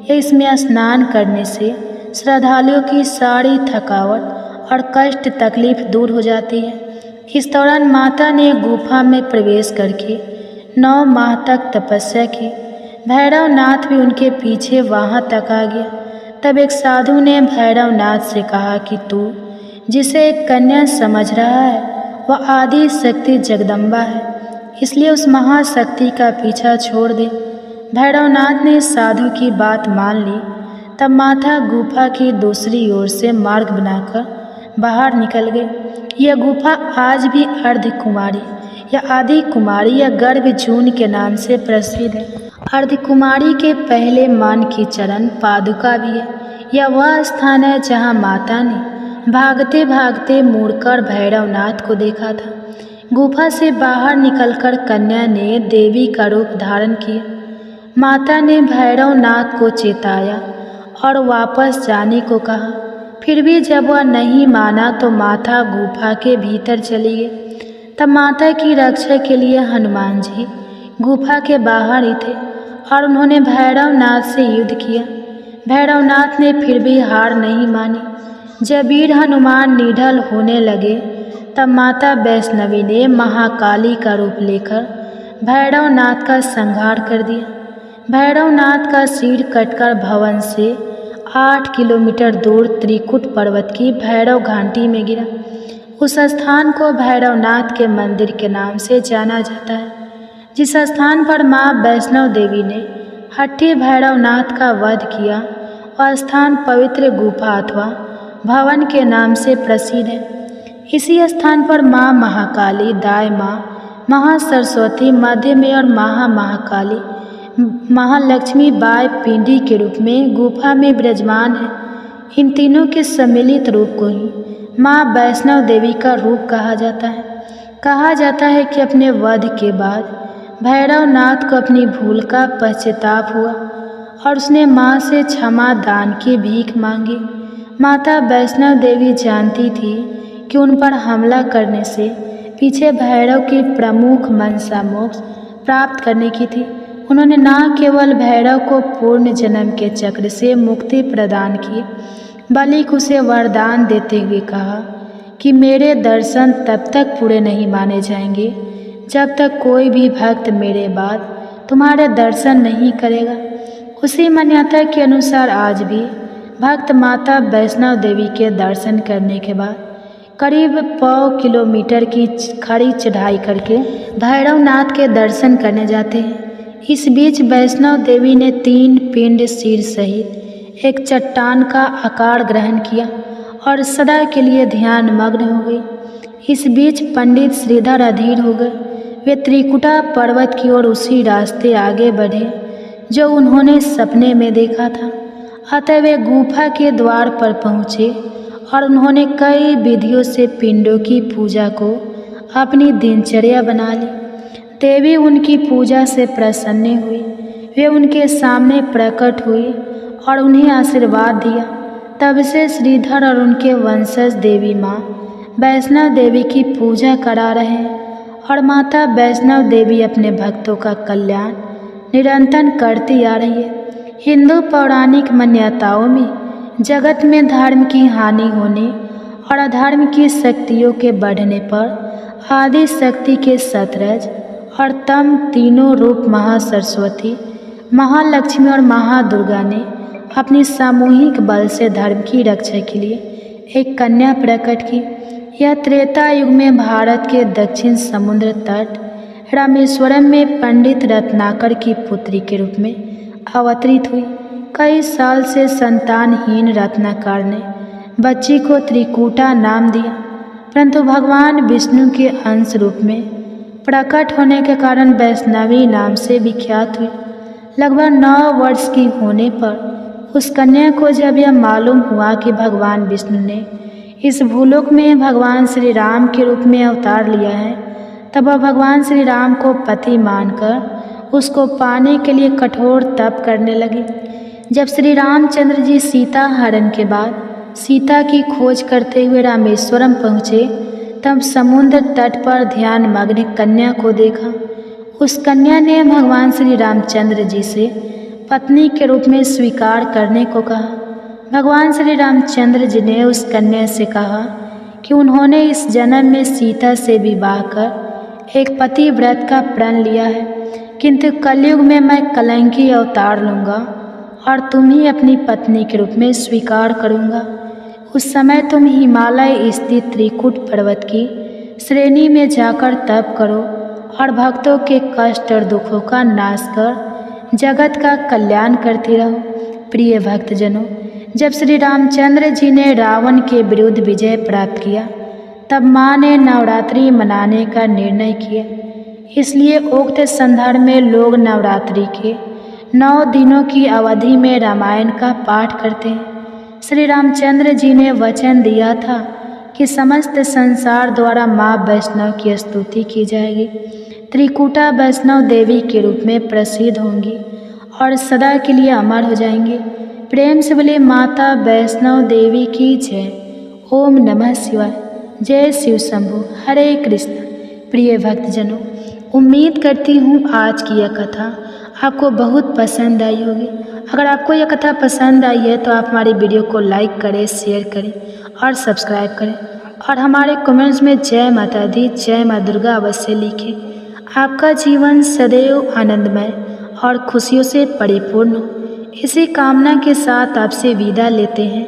[SPEAKER 1] या इसमें स्नान करने से श्रद्धालुओं की सारी थकावट और कष्ट तकलीफ दूर हो जाती है। इस दौरान माता ने गुफा में प्रवेश करके 9 माह तक तपस्या की। भैरवनाथ भी उनके पीछे वहाँ तक आ गया। तब एक साधु ने भैरवनाथ से कहा कि तू जिसे एक कन्या समझ रहा है वह आदि शक्ति जगदम्बा है, इसलिए उस महाशक्ति का पीछा छोड़ दे। भैरवनाथ ने साधु की बात मान ली। तब माता गुफा की दूसरी ओर से मार्ग बनाकर बाहर निकल गए। यह गुफा आज भी अर्धकुमारी या आदि कुमारी या गर्भ जून के नाम से प्रसिद्ध है। अर्धकुमारी के पहले मान की चरण पादुका भी है। यह वह स्थान है जहाँ माता ने भागते भागते मुड़कर भैरवनाथ को देखा था। गुफा से बाहर निकलकर कन्या ने देवी का रूप धारण किया। माता ने भैरवनाथ को चेताया और वापस जाने को कहा। फिर भी जब वह नहीं माना तो माता गुफा के भीतर चली गई। तब माता की रक्षा के लिए हनुमान जी गुफा के बाहर ही थे और उन्होंने भैरवनाथ से युद्ध किया। भैरवनाथ ने फिर भी हार नहीं मानी। जब वीर हनुमान निडर होने लगे तब माता वैष्णवी ने महाकाली का रूप लेकर भैरवनाथ का संहार कर दिया। भैरवनाथ का सिर कटकर भवन से 8 किलोमीटर दूर त्रिकुट पर्वत की भैरव घाटी में गिरा। उस स्थान को भैरवनाथ के मंदिर के नाम से जाना जाता है। जिस स्थान पर माँ वैष्णव देवी ने हट्टी भैरवनाथ का वध किया वह स्थान पवित्र गुफा अथवा भवन के नाम से प्रसिद्ध है। इसी स्थान पर माँ महाकाली, दाई माँ महासरस्वती, मध्य में और महाकाली महालक्ष्मी बाई पिंडी के रूप में गुफा में विराजमान है। इन तीनों के सम्मिलित रूप को ही माँ वैष्णव देवी का रूप कहा जाता है। कहा जाता है कि अपने वध के बाद भैरवनाथ को अपनी भूल का पश्चाताप हुआ और उसने माँ से क्षमा दान की भीख मांगी। माता वैष्णव देवी जानती थी कि उन पर हमला करने से पीछे भैरव की प्रमुख मनसा मोक्ष प्राप्त करने की थी। उन्होंने न केवल भैरव को पूर्ण जन्म के चक्र से मुक्ति प्रदान की बल्कि उसे वरदान देते हुए कहा कि मेरे दर्शन तब तक पूरे नहीं माने जाएंगे जब तक कोई भी भक्त मेरे बाद तुम्हारे दर्शन नहीं करेगा। उसी मान्यता के अनुसार आज भी भक्त माता वैष्णव देवी के दर्शन करने के बाद करीब 1.5 किलोमीटर की खड़ी चढ़ाई करके भैरवनाथ के दर्शन करने जाते हैं। इस बीच वैष्णव देवी ने 3 पिंड सिर सहित एक चट्टान का आकार ग्रहण किया और सदा के लिए ध्यान मग्न हो गई। इस बीच पंडित श्रीधर अधीर हो गए। वे त्रिकुटा पर्वत की ओर उसी रास्ते आगे बढ़े जो उन्होंने सपने में देखा था। अतः वे गुफा के द्वार पर पहुँचे और उन्होंने कई विधियों से पिंडों की पूजा को अपनी दिनचर्या बना ली। देवी उनकी पूजा से प्रसन्न हुई। वे उनके सामने प्रकट हुई और उन्हें आशीर्वाद दिया। तब से श्रीधर और उनके वंशज देवी माँ वैष्णव देवी की पूजा करा रहे हैं और माता वैष्णव देवी अपने भक्तों का कल्याण निरंतर करती आ रही है। हिंदू पौराणिक मान्यताओं में जगत में धर्म की हानि होने और अधर्म की शक्तियों के बढ़ने पर आदि शक्ति के सतरज और तम तीनों रूप महासरस्वती, महालक्ष्मी और महादुर्गा ने अपनी सामूहिक बल से धर्म की रक्षा के लिए एक कन्या प्रकट की। यह त्रेता युग में भारत के दक्षिण समुद्र तट रामेश्वरम में पंडित रत्नाकर की पुत्री के रूप में अवतरित हुई। कई साल से संतानहीन रत्नाकर ने बच्ची को त्रिकुटा नाम दिया, परंतु भगवान विष्णु के अंश रूप में प्रकट होने के कारण वैष्णवी नाम से विख्यात हुई। लगभग 9 वर्ष की होने पर उस कन्या को जब यह मालूम हुआ कि भगवान विष्णु ने इस भूलोक में भगवान श्री राम के रूप में अवतार लिया है, तब वह भगवान श्री राम को पति मानकर उसको पाने के लिए कठोर तप करने लगी। जब श्री रामचंद्र जी सीता हरण के बाद सीता की खोज करते हुए रामेश्वरम पहुँचे तब समुद्र तट पर ध्यान मग्न कन्या को देखा। उस कन्या ने भगवान श्री रामचंद्र जी से पत्नी के रूप में स्वीकार करने को कहा। भगवान श्री रामचंद्र जी ने उस कन्या से कहा कि उन्होंने इस जन्म में सीता से विवाह कर एक पतिव्रत का प्रण लिया है, किंतु कलयुग में मैं कलंकी अवतार लूँगा और तुम ही अपनी पत्नी के रूप में स्वीकार करूँगा। उस समय तुम हिमालय स्थित त्रिकुट पर्वत की श्रेणी में जाकर तप करो और भक्तों के कष्ट और दुखों का नाश कर जगत का कल्याण करती रहो। प्रिय भक्तजनों, जब श्री रामचंद्र जी ने रावण के विरुद्ध विजय प्राप्त किया तब माँ ने नवरात्रि मनाने का निर्णय किया। इसलिए उक्त संदर्भ में लोग नवरात्रि के 9 दिनों की अवधि में रामायण का पाठ करते हैं। श्री रामचंद्र जी ने वचन दिया था कि समस्त संसार द्वारा माँ वैष्णव की स्तुति की जाएगी, त्रिकूटा वैष्णव देवी के रूप में प्रसिद्ध होंगी और सदा के लिए अमर हो जाएंगी। प्रेम से बोले माता वैष्णव देवी की जय। ओम नमः शिवाय। जय शिव शंभु। हरे कृष्ण। प्रिय भक्तजनों, उम्मीद करती हूँ आज की यह कथा आपको बहुत पसंद आई होगी। अगर आपको यह कथा पसंद आई है तो आप हमारी वीडियो को लाइक करें, शेयर करें और सब्सक्राइब करें और हमारे कमेंट्स में जय माता दी, जय माँ दुर्गा अवश्य लिखें। आपका जीवन सदैव आनंदमय और खुशियों से परिपूर्ण हो, इसी कामना के साथ आपसे विदा लेते हैं।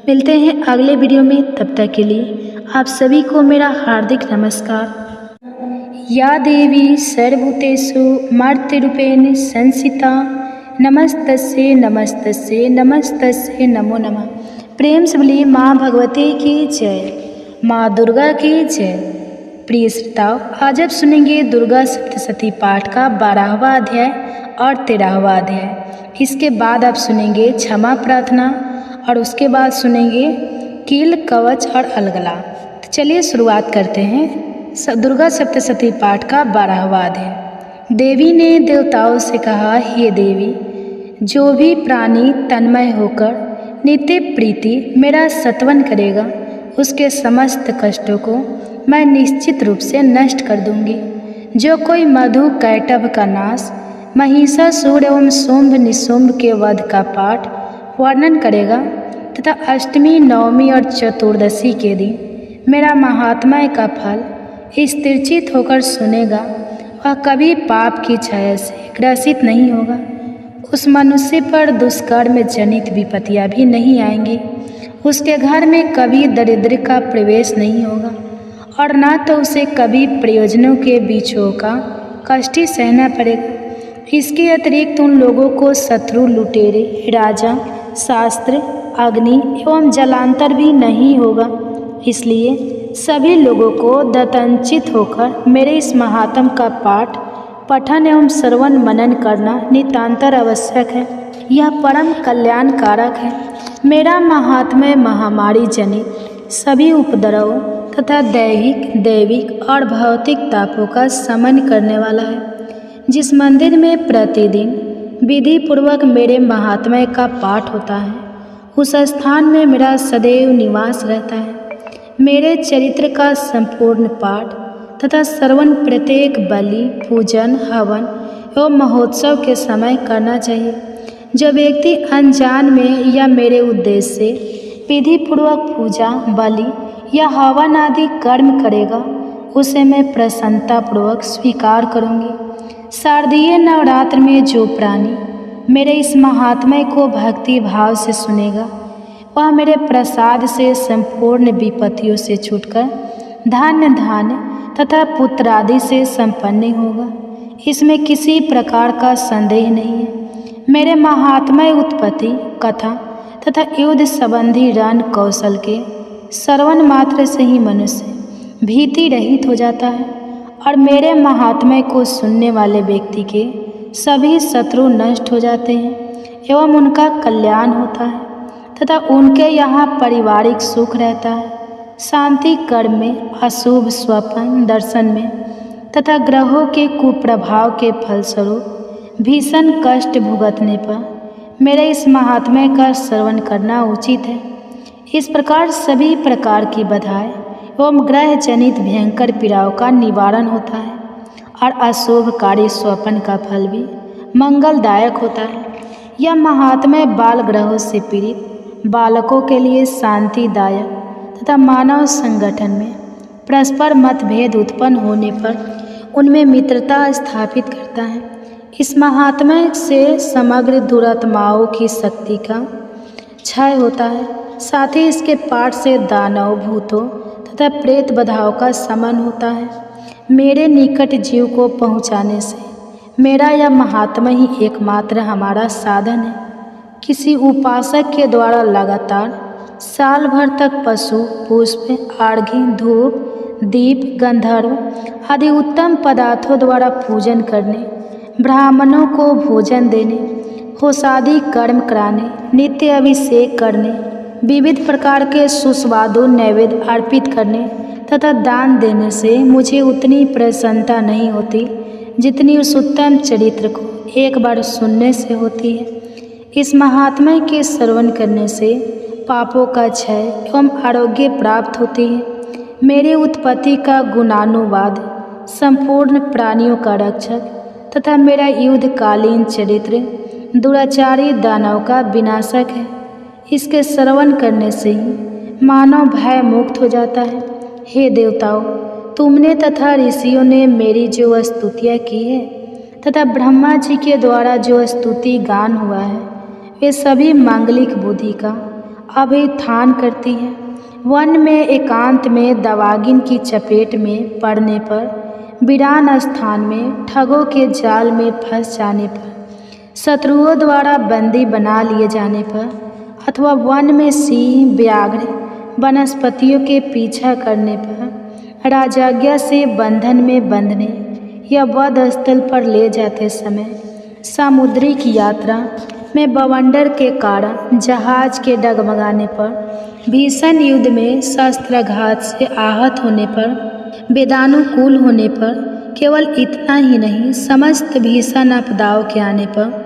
[SPEAKER 1] मिलते हैं अगले वीडियो में। तब तक के लिए आप सभी को मेरा हार्दिक नमस्कार। या देवी सर्वभूतेषु मूर्तिरूपेण संस्थिता नमस्तस्यै नमस्तस्यै नमस्तस्यै नमो नमः। प्रेम से बोलिए माँ भगवती की जय, माँ दुर्गा की जय। प्रिय श्रोताओ, आज आप सुनेंगे दुर्गा सप्तशती पाठ का 12वां अध्याय और 13वां अध्याय। इसके बाद आप सुनेंगे क्षमा प्रार्थना और उसके बाद सुनेंगे कील, कवच और अलगला। तो चलिए शुरुआत करते हैं दुर्गा सप्तशती पाठ का 12वां अध्याय। देवी ने देवताओं से कहा, हे देवी, जो भी प्राणी तन्मय होकर नित्य प्रीति मेरा सत्वन करेगा उसके समस्त कष्टों को मैं निश्चित रूप से नष्ट कर दूंगी। जो कोई मधु कैटभ का नाश, महिषासुर एवं शुंभ निशुंभ के वध का पाठ वर्णन करेगा तथा अष्टमी, नवमी और चतुर्दशी के दिन मेरा महात्म्य का फल स्थिरचित होकर सुनेगा, वह कभी पाप की छाया से ग्रसित नहीं होगा। उस मनुष्य पर दुष्कर्म जनित विपत्तियाँ भी नहीं आएंगी। उसके घर में कभी दरिद्र का प्रवेश नहीं होगा और न तो उसे कभी प्रयोजनों के बीचों का कष्ट सहना पड़ेगा। इसके अतिरिक्त उन लोगों को शत्रु, लुटेरे, राजा, शास्त्र, अग्नि एवं जलांतर भी नहीं होगा। इसलिए सभी लोगों को दत्तंचित होकर मेरे इस महात्म का पाठ, पठन एवं श्रवण मनन करना नितांतर आवश्यक है। यह परम कल्याणकारक है। मेरा महात्म्य महामारी जनित सभी उपद्रवों तथा दैहिक, दैविक और भौतिक तापों का शमन करने वाला है। जिस मंदिर में प्रतिदिन विधि पूर्वक मेरे महात्म्य का पाठ होता है, उस स्थान में मेरा सदैव निवास रहता है। मेरे चरित्र का संपूर्ण पाठ तथा श्रवण प्रत्येक बलि, पूजन, हवन एवं महोत्सव के समय करना चाहिए। जो व्यक्ति अनजान में या मेरे उद्देश्य से विधि पूर्वक पूजा, बलि या हवन आदि कर्म करेगा, उसे मैं प्रसन्नतापूर्वक स्वीकार करूँगी। शारदीय नवरात्र में जो प्राणी मेरे इस महात्म्य को भक्ति भाव से सुनेगा, वह मेरे प्रसाद से संपूर्ण विपत्तियों से छूटकर धन्य धान्य तथा पुत्र आदि से संपन्न होगा। इसमें किसी प्रकार का संदेह नहीं है। मेरे महात्म्य उत्पत्ति, कथा तथा युद्ध संबंधी रण कौशल के श्रवण मात्र से ही मनुष्य भीति रहित हो जाता है और मेरे महात्म्य को सुनने वाले व्यक्ति के सभी शत्रु नष्ट हो जाते हैं एवं उनका कल्याण होता है तथा उनके यहाँ पारिवारिक सुख रहता है। शांति कर्म में, अशुभ स्वप्न दर्शन में तथा ग्रहों के कुप्रभाव के फलस्वरूप भीषण कष्ट भुगतने पर मेरे इस महात्म्य का श्रवण करना उचित है। इस प्रकार सभी प्रकार की बाधाएं एवं ग्रह जनित भयंकर पीड़ाओं का निवारण होता है और अशुभकारी स्वप्न का फल भी मंगलदायक होता है। यह महात्म्य बाल ग्रहों से पीड़ित बालकों के लिए शांतिदायक तथा मानव संगठन में परस्पर मतभेद उत्पन्न होने पर उनमें मित्रता स्थापित करता है। इस महात्म्य से समग्र दुरात्माओं की शक्ति का क्षय होता है। साथ ही इसके पाठ से दानव, भूतों तथा प्रेत बाधाओं का शमन होता है। मेरे निकट जीव को पहुँचाने से मेरा यह महात्म्य ही एकमात्र हमारा साधन है, किसी उपासक के द्वारा लगातार साल भर तक पशु, पुष्प, अर्घ्य, धूप, दीप, गंधर्व आदि उत्तम पदार्थों द्वारा पूजन करने, ब्राह्मणों को भोजन देने, होशादि कर्म कराने, नित्य अभिषेक करने, विविध प्रकार के सुस्वादु नैवेद्य अर्पित करने तथा दान देने से मुझे उतनी प्रसन्नता नहीं होती जितनी उस उत्तम चरित्र को एक बार सुनने से होती है। इस महात्म्य के श्रवण करने से पापों का क्षय एवं आरोग्य प्राप्त होती है। मेरी उत्पत्ति का गुणानुवाद, संपूर्ण प्राणियों का रक्षक तथा मेरा युद्धकालीन चरित्र दुराचारी दानव का विनाशक है। इसके श्रवण करने से ही मानव भय मुक्त हो जाता है। हे देवताओं, तुमने तथा ऋषियों ने मेरी जो स्तुतियाँ की है तथा ब्रह्मा जी के द्वारा जो स्तुति गान हुआ है, वे सभी मांगलिक बुद्धि का अभिथान करती है। वन में एकांत में दावागिन की चपेट में पड़ने पर, वीरान स्थान में ठगों के जाल में फंस जाने पर, शत्रुओं द्वारा बंदी बना लिए जाने पर अथवा वन में सिंह, व्याघ्र, वनस्पतियों के पीछा करने पर, राजाज्ञा से बंधन में बंधने या वध स्थल पर ले जाते समय, सामुद्रिक यात्रा में बवंडर के कारण जहाज के डगमगाने पर, भीषण युद्ध में शस्त्राघात से आहत होने पर, वेदानुकूल होने पर, केवल इतना ही नहीं समस्त भीषण आपदाओं के आने पर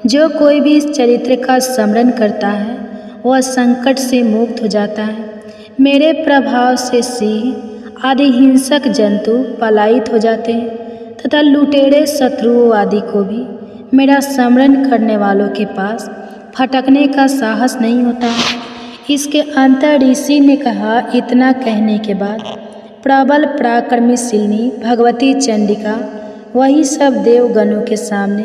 [SPEAKER 1] जो कोई भी इस चरित्र का स्मरण करता है वह संकट से मुक्त हो जाता है। मेरे प्रभाव से सिंह आदि हिंसक जंतु पलायित हो जाते हैं तथा लुटेरे शत्रुओं आदि को भी मेरा स्मरण करने वालों के पास फटकने का साहस नहीं होता। इसके अंतर ऋषि ने कहा। इतना कहने के बाद प्रबल पराक्रमशिलिनी भगवती चंडिका वही सब देवगणों के सामने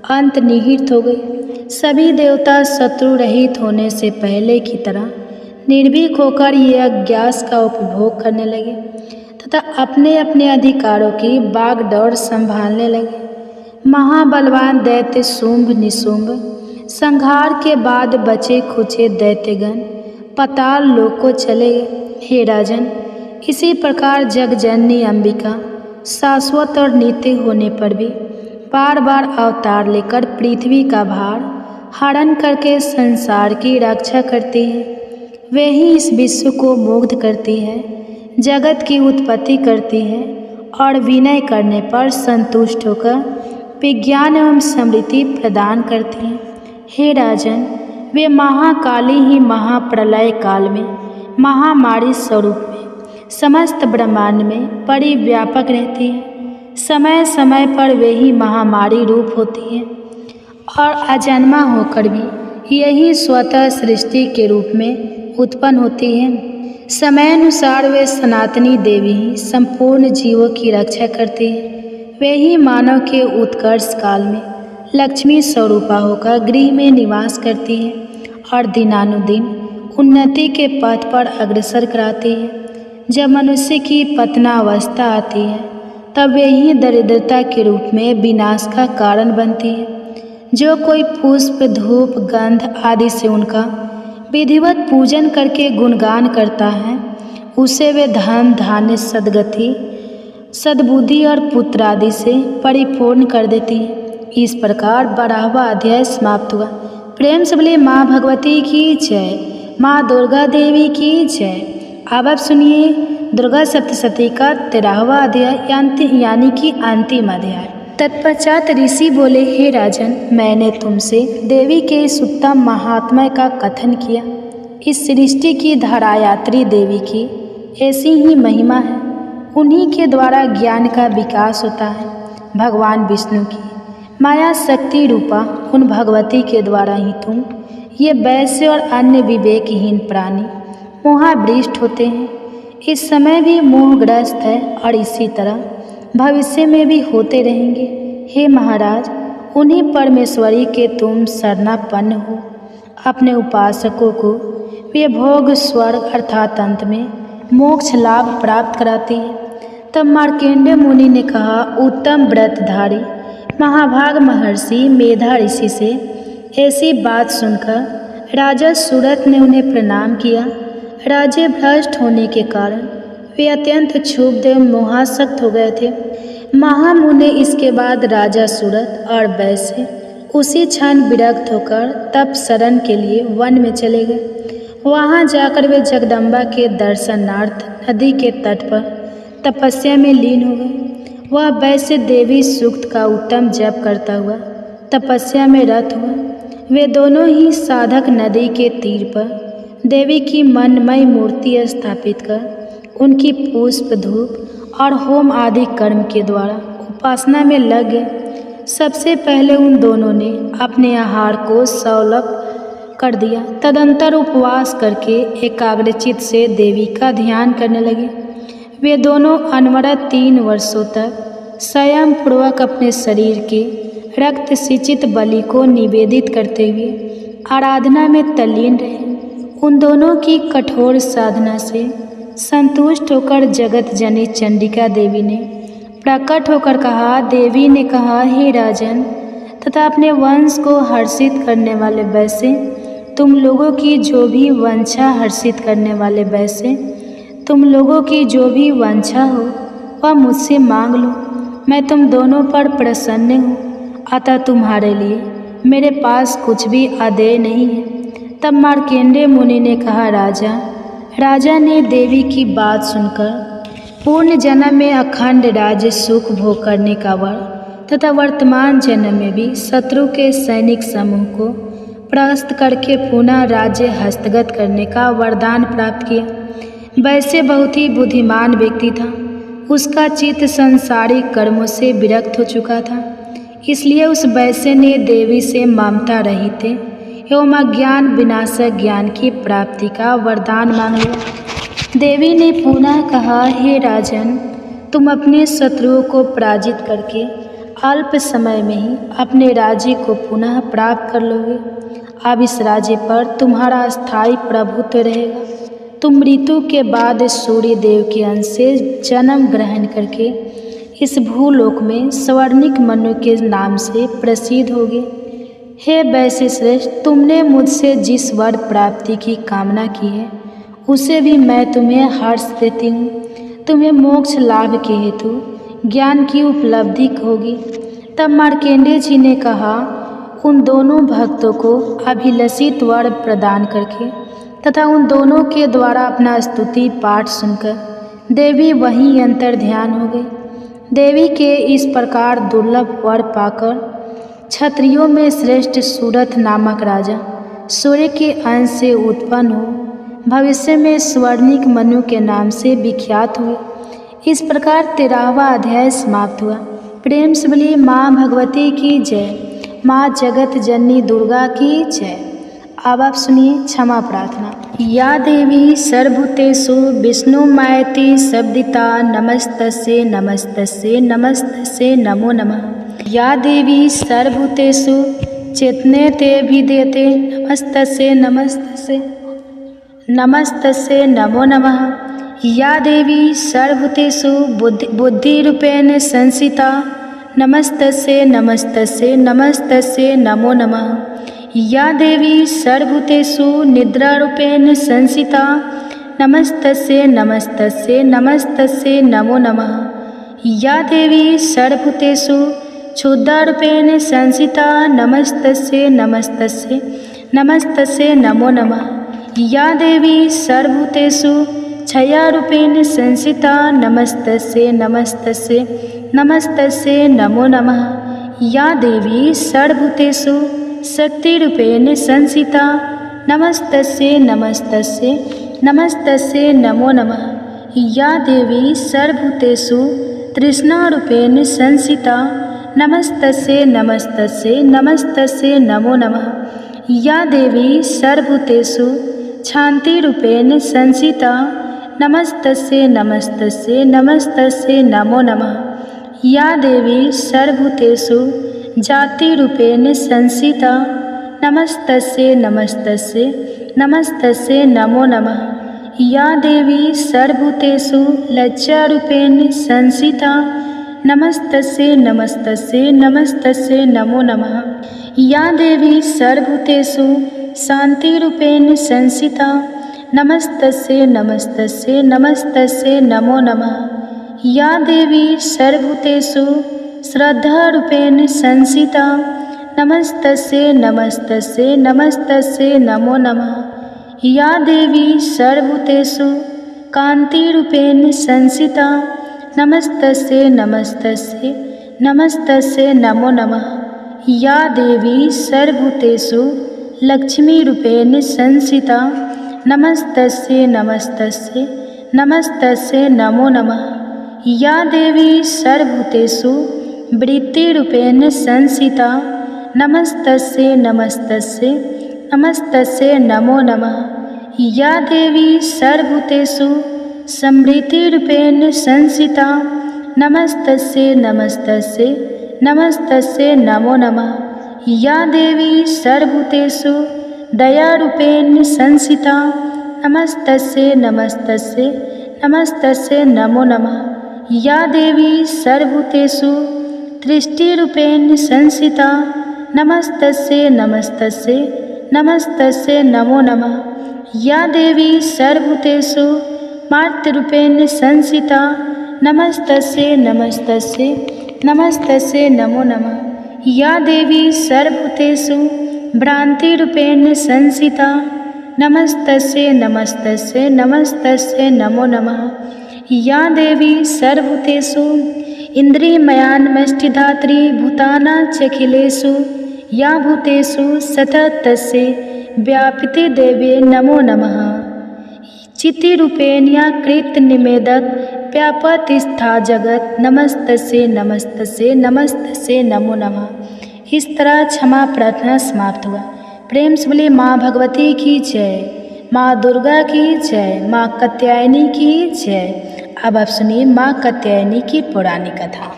[SPEAKER 1] अंतर्निहित हो गई। सभी देवता शत्रु रहित होने से पहले की तरह निर्भीक होकर यह अज्ञास का उपभोग करने लगे तथा अपने अपने अधिकारों की बागडोर संभालने लगे। महाबलवान दैत्य शुंभ निशुंभ संहार के बाद बचे खुचे दैत्यगण पाताल लोक को चले गए। हे राजन, इसी प्रकार जगजननी अंबिका शाश्वत और नित्य होने पर भी बार बार अवतार लेकर पृथ्वी का भार हरण करके संसार की रक्षा करती है। वे ही इस विश्व को मुग्ध करती है, जगत की उत्पत्ति करती है और विनय करने पर संतुष्ट होकर विज्ञान एवं समृद्धि प्रदान करती है। हे राजन, वे महाकाली ही महाप्रलय काल में महामारी स्वरूप में समस्त ब्रह्मांड में परिव्यापक रहती है। समय समय पर वे ही महामारी रूप होती है और अजन्मा होकर भी यही स्वतः सृष्टि के रूप में उत्पन्न होती है। समय अनुसार वे सनातनी देवी ही संपूर्ण जीवों की रक्षा करती है। वे ही मानव के उत्कर्ष काल में लक्ष्मी स्वरूपा होकर गृह में निवास करती है और दिनानुदिन उन्नति के पथ पर अग्रसर कराती है। जब मनुष्य की पतनावस्था आती है तब वे ही दरिद्रता के रूप में विनाश का कारण बनती है। जो कोई पुष्प, धूप, गंध आदि से उनका विधिवत पूजन करके गुणगान करता है, उसे वे धन, धान्य, सद्गति, सद्बुद्धि और पुत्र आदि से परिपूर्ण कर देती है। इस प्रकार 12वां अध्याय समाप्त हुआ। प्रेम से बोलिए माँ भगवती की जय, माँ दुर्गा देवी की जय। अब आप सुनिए दुर्गा सप्तशती का 13वां अध्याय यानी कि अंतिम अध्याय। तत्पश्चात ऋषि बोले, हे राजन, मैंने तुमसे देवी के इस उत्तम महात्म्य का कथन किया। इस सृष्टि की धारायात्री देवी की ऐसी ही महिमा है। उन्हीं के द्वारा ज्ञान का विकास होता है। भगवान विष्णु की माया शक्ति रूपा उन भगवती के द्वारा ही तुम ये वैश्य और अन्य विवेकहीन प्राणी मोहाभ्रष्ट होते हैं। इस समय भी मोहग्रस्त है और इसी तरह भविष्य में भी होते रहेंगे। हे महाराज, उन्हीं परमेश्वरी के तुम शरणापन्न हो। अपने उपासकों को वे भोग स्वर्ग अर्थात अंत में मोक्ष लाभ प्राप्त कराती है। तब मार्कंडेय मुनि ने कहा, उत्तम व्रतधारी महाभाग महर्षि मेधा ऋषि से ऐसी बात सुनकर राजा सूरत ने उन्हें प्रणाम किया। राज्य भ्रष्ट होने के कारण वे अत्यंत क्षुब्ध एवं मोहासक्त हो गए थे। महामुनि इसके बाद राजा सूरत और वैश्य उसी क्षण विरक्त होकर तप शरण के लिए वन में चले गए। वहाँ जाकर वे जगदम्बा के दर्शनार्थ नदी के तट पर तपस्या में लीन हो गए। वह वैश्य देवी सूक्त का उत्तम जप करता हुआ तपस्या में रत हुआ। वे दोनों ही साधक नदी के तीर पर देवी की मनमय मूर्ति स्थापित कर उनकी पुष्प धूप और होम आदि कर्म के द्वारा उपासना में लग गए। सबसे पहले उन दोनों ने अपने आहार को सौलभ कर दिया। तदंतर उपवास करके एकाग्रचित से देवी का ध्यान करने लगे। वे दोनों अनवरत 3 वर्षों तक संयम पूर्वक अपने शरीर के रक्त सिंचित बलि को निवेदित करते हुए आराधना में तल्लीन रहे। उन दोनों की कठोर साधना से संतुष्ट होकर जगत जननी चंडिका देवी ने प्रकट होकर कहा। देवी ने कहा, हे राजन तथा अपने वंश को हर्षित करने वाले वैसे तुम लोगों की जो भी वांछा हर्षित करने वाले वैसे तुम लोगों की जो भी वांछा हो वह मुझसे मांग लो। मैं तुम दोनों पर प्रसन्न हूँ, अतः तुम्हारे लिए मेरे पास कुछ भी अदेय नहीं है। तब मार्कंडेय मुनि ने कहा, राजा ने देवी की बात सुनकर पूर्ण जन्म में अखंड राज्य सुख भोग करने का वर तथा वर्तमान जन्म में भी शत्रु के सैनिक समूह को परास्त करके पुनः राज्य हस्तगत करने का वरदान प्राप्त किया। वैसे बहुत ही बुद्धिमान व्यक्ति था। उसका चित्त संसारिक कर्मों से विरक्त हो चुका था, इसलिए उस वैश्य ने देवी से ममता रहित एवं अज्ञान विनाशक ज्ञान की प्राप्ति का वरदान मांग लिया। देवी ने पुनः कहा, हे राजन तुम अपने शत्रुओं को पराजित करके अल्प समय में ही अपने राज्य को पुनः प्राप्त कर लोगे। अब इस राज्य पर तुम्हारा स्थायी प्रभुत्व रहेगा। तुम मृत्यु के बाद सूर्य देव के अंश से जन्म ग्रहण करके इस भूलोक में स्वर्णिक मनु के नाम से प्रसिद्ध होगे। हे वैश्य श्रेष्ठ, तुमने मुझसे जिस वर प्राप्ति की कामना की है उसे भी मैं तुम्हें हर्ष देती हूँ। तुम्हें मोक्ष लाभ के हेतु ज्ञान की उपलब्धि होगी। तब मार्कंडेय जी ने कहा, उन दोनों भक्तों को अभिलषित वर प्रदान करके तथा उन दोनों के द्वारा अपना स्तुति पाठ सुनकर देवी वहीं अंतर ध्यान हो गई। देवी के इस प्रकार दुर्लभ वर पाकर क्षत्रियों में श्रेष्ठ सूरत नामक राजा सूर्य के अंश से उत्पन्न हो भविष्य में स्वर्णिक मनु के नाम से विख्यात हुए। इस प्रकार 13वां अध्याय समाप्त हुआ। प्रेम से बोलिए माँ भगवती की जय, माँ जगत जननी दुर्गा की जय। अब आप सुनिए क्षमा प्रार्थना। या देवी सर्वभूतेषु विष्णुमायति शब्दिता नमस्तस्यै नमस्तस्यै नमस्तस्यै नमो नमः। या देवी सर्वभूतेषु चेतनेते विद्यते नमस्तस्यै नमस्तस्यै नमस्तस्यै नमो नमः। या देवी सर्वभूतेषु बुद्धिरूपेण संस्थिता नमस्तस्यै नमस्तस्यै नमस्तस्यै नमो नमः। या देवी सर्वभूतेषु निद्रारूपेण संस्थिता नमस्तस्यै नमस्तस्यै नमस्तस्यै नमो नमः। या देवी सर्वभूतेषु क्षुद्रारूपेण संस्थिता नमस्तस्यै नमस्तस्यै नमस्तस्यै नमो नमः। या देवी सर्वभूतेषु क्षयारूपेण संस्थिता नमस्तस्यै नमस्तस्यै नमस्तस्यै नमो नमः। या देवी सर्वभूतेषु शक्तिरूपेण संस्थिता नमस्तस्यै नमस्तस्यै नमस्तस्यै नमो नमः। या देवी सर्वभूतेषु तृष्णारूपेण संस्थिता नमस्तस्यै नमस्तस्यै नमस्तस्यै नमो नमः। या देवी सर्वभूतेषु शान्तिरूपेण संस्थिता नमस्तस्यै नमस्तस्यै नमस्तस्यै नमो नमः। या देवी सर्वभूतेषु जातिरूपेण संस्थिता नमस्तस्यै नमस्तस्यै नमस्तस्यै नमो नमः। या देवी सर्वभूतेषु लज्जारूपेण संस्थिता नमस्तस्यै नमस्तस्यै नमस्तस्यै नमो नमः। या देवी सर्वभूतेषु शान्तिरूपेण संस्थिता नमस्तस्यै नमस्तस्यै नमस्तस्यै नमो नमः। या देवी सर्वभूतेषु श्रद्धारूपेण संस्थिता नमस्तस्यै नमस्तस्यै नमस्तस्यै नमो नमः। या देवी सर्वभूतेषु कान्तिरूपेण संस्थिता नमस्तस्यै नमस्तस्यै नमस्तस्यै नमो नमः। या देवी सर्वभूतेषु लक्ष्मीरूपेण संस्थिता नमस्तस्यै नमस्तस्यै नमस्तस्यै नमो नमः। या देवी सर्वभूतेषु वृत्तिरूपेण संस्थिता नमस्तस्यै नमस्तस्यै नमस्तस्यै नमो नमः। या देवी सर्वभूतेषु समृद्धिरूपेण संस्थिता नमस्तस्यै नमस्तस्यै नमस्तस्यै नमो नमः। या देवी सर्वभूतेषु दयारूपेण संस्थिता नमस्तस्यै नमस्तस्यै नमस्तस्यै नमो नमः। या देवी सर्वभूतेषु दृष्टिरूपेण संस्थिता नमस्तस्यै नमस्तस्यै नमस्तस्यै नमो नमः। या देवी सर्वभूतेषु मातृरूपेण संस्थिता नमस्तस्यै नमस्तस्यै नमस्तस्यै नमो नमः। या देवी सर्वभूतेषु भ्रान्तिरूपेण संस्थिता नमस्तस्यै नमस्तस्यै नमस्तस्यै नमो नमः। या देवी सर्वभूतेषु इन्द्रियमयान्मष्टिधात्री भूतानाच्चखिलेषु या भूतेषु सततस्यै व्यापिते देवे नमो नमः। चित्तिरूपेण या कृतनिमेदत् व्यापतिस्था जगत नमस्तस्यै नमस्तस्यै नमस्तस्यै नमो नमः। इस तरह क्षमा प्रार्थना समाप्त हुआ। प्रेम से बोले माँ भगवती की जय, माँ दुर्गा की जय, माँ कात्यायनी की जय। अब आप सुनिए माँ कात्यायनी की पौराणिक कथा।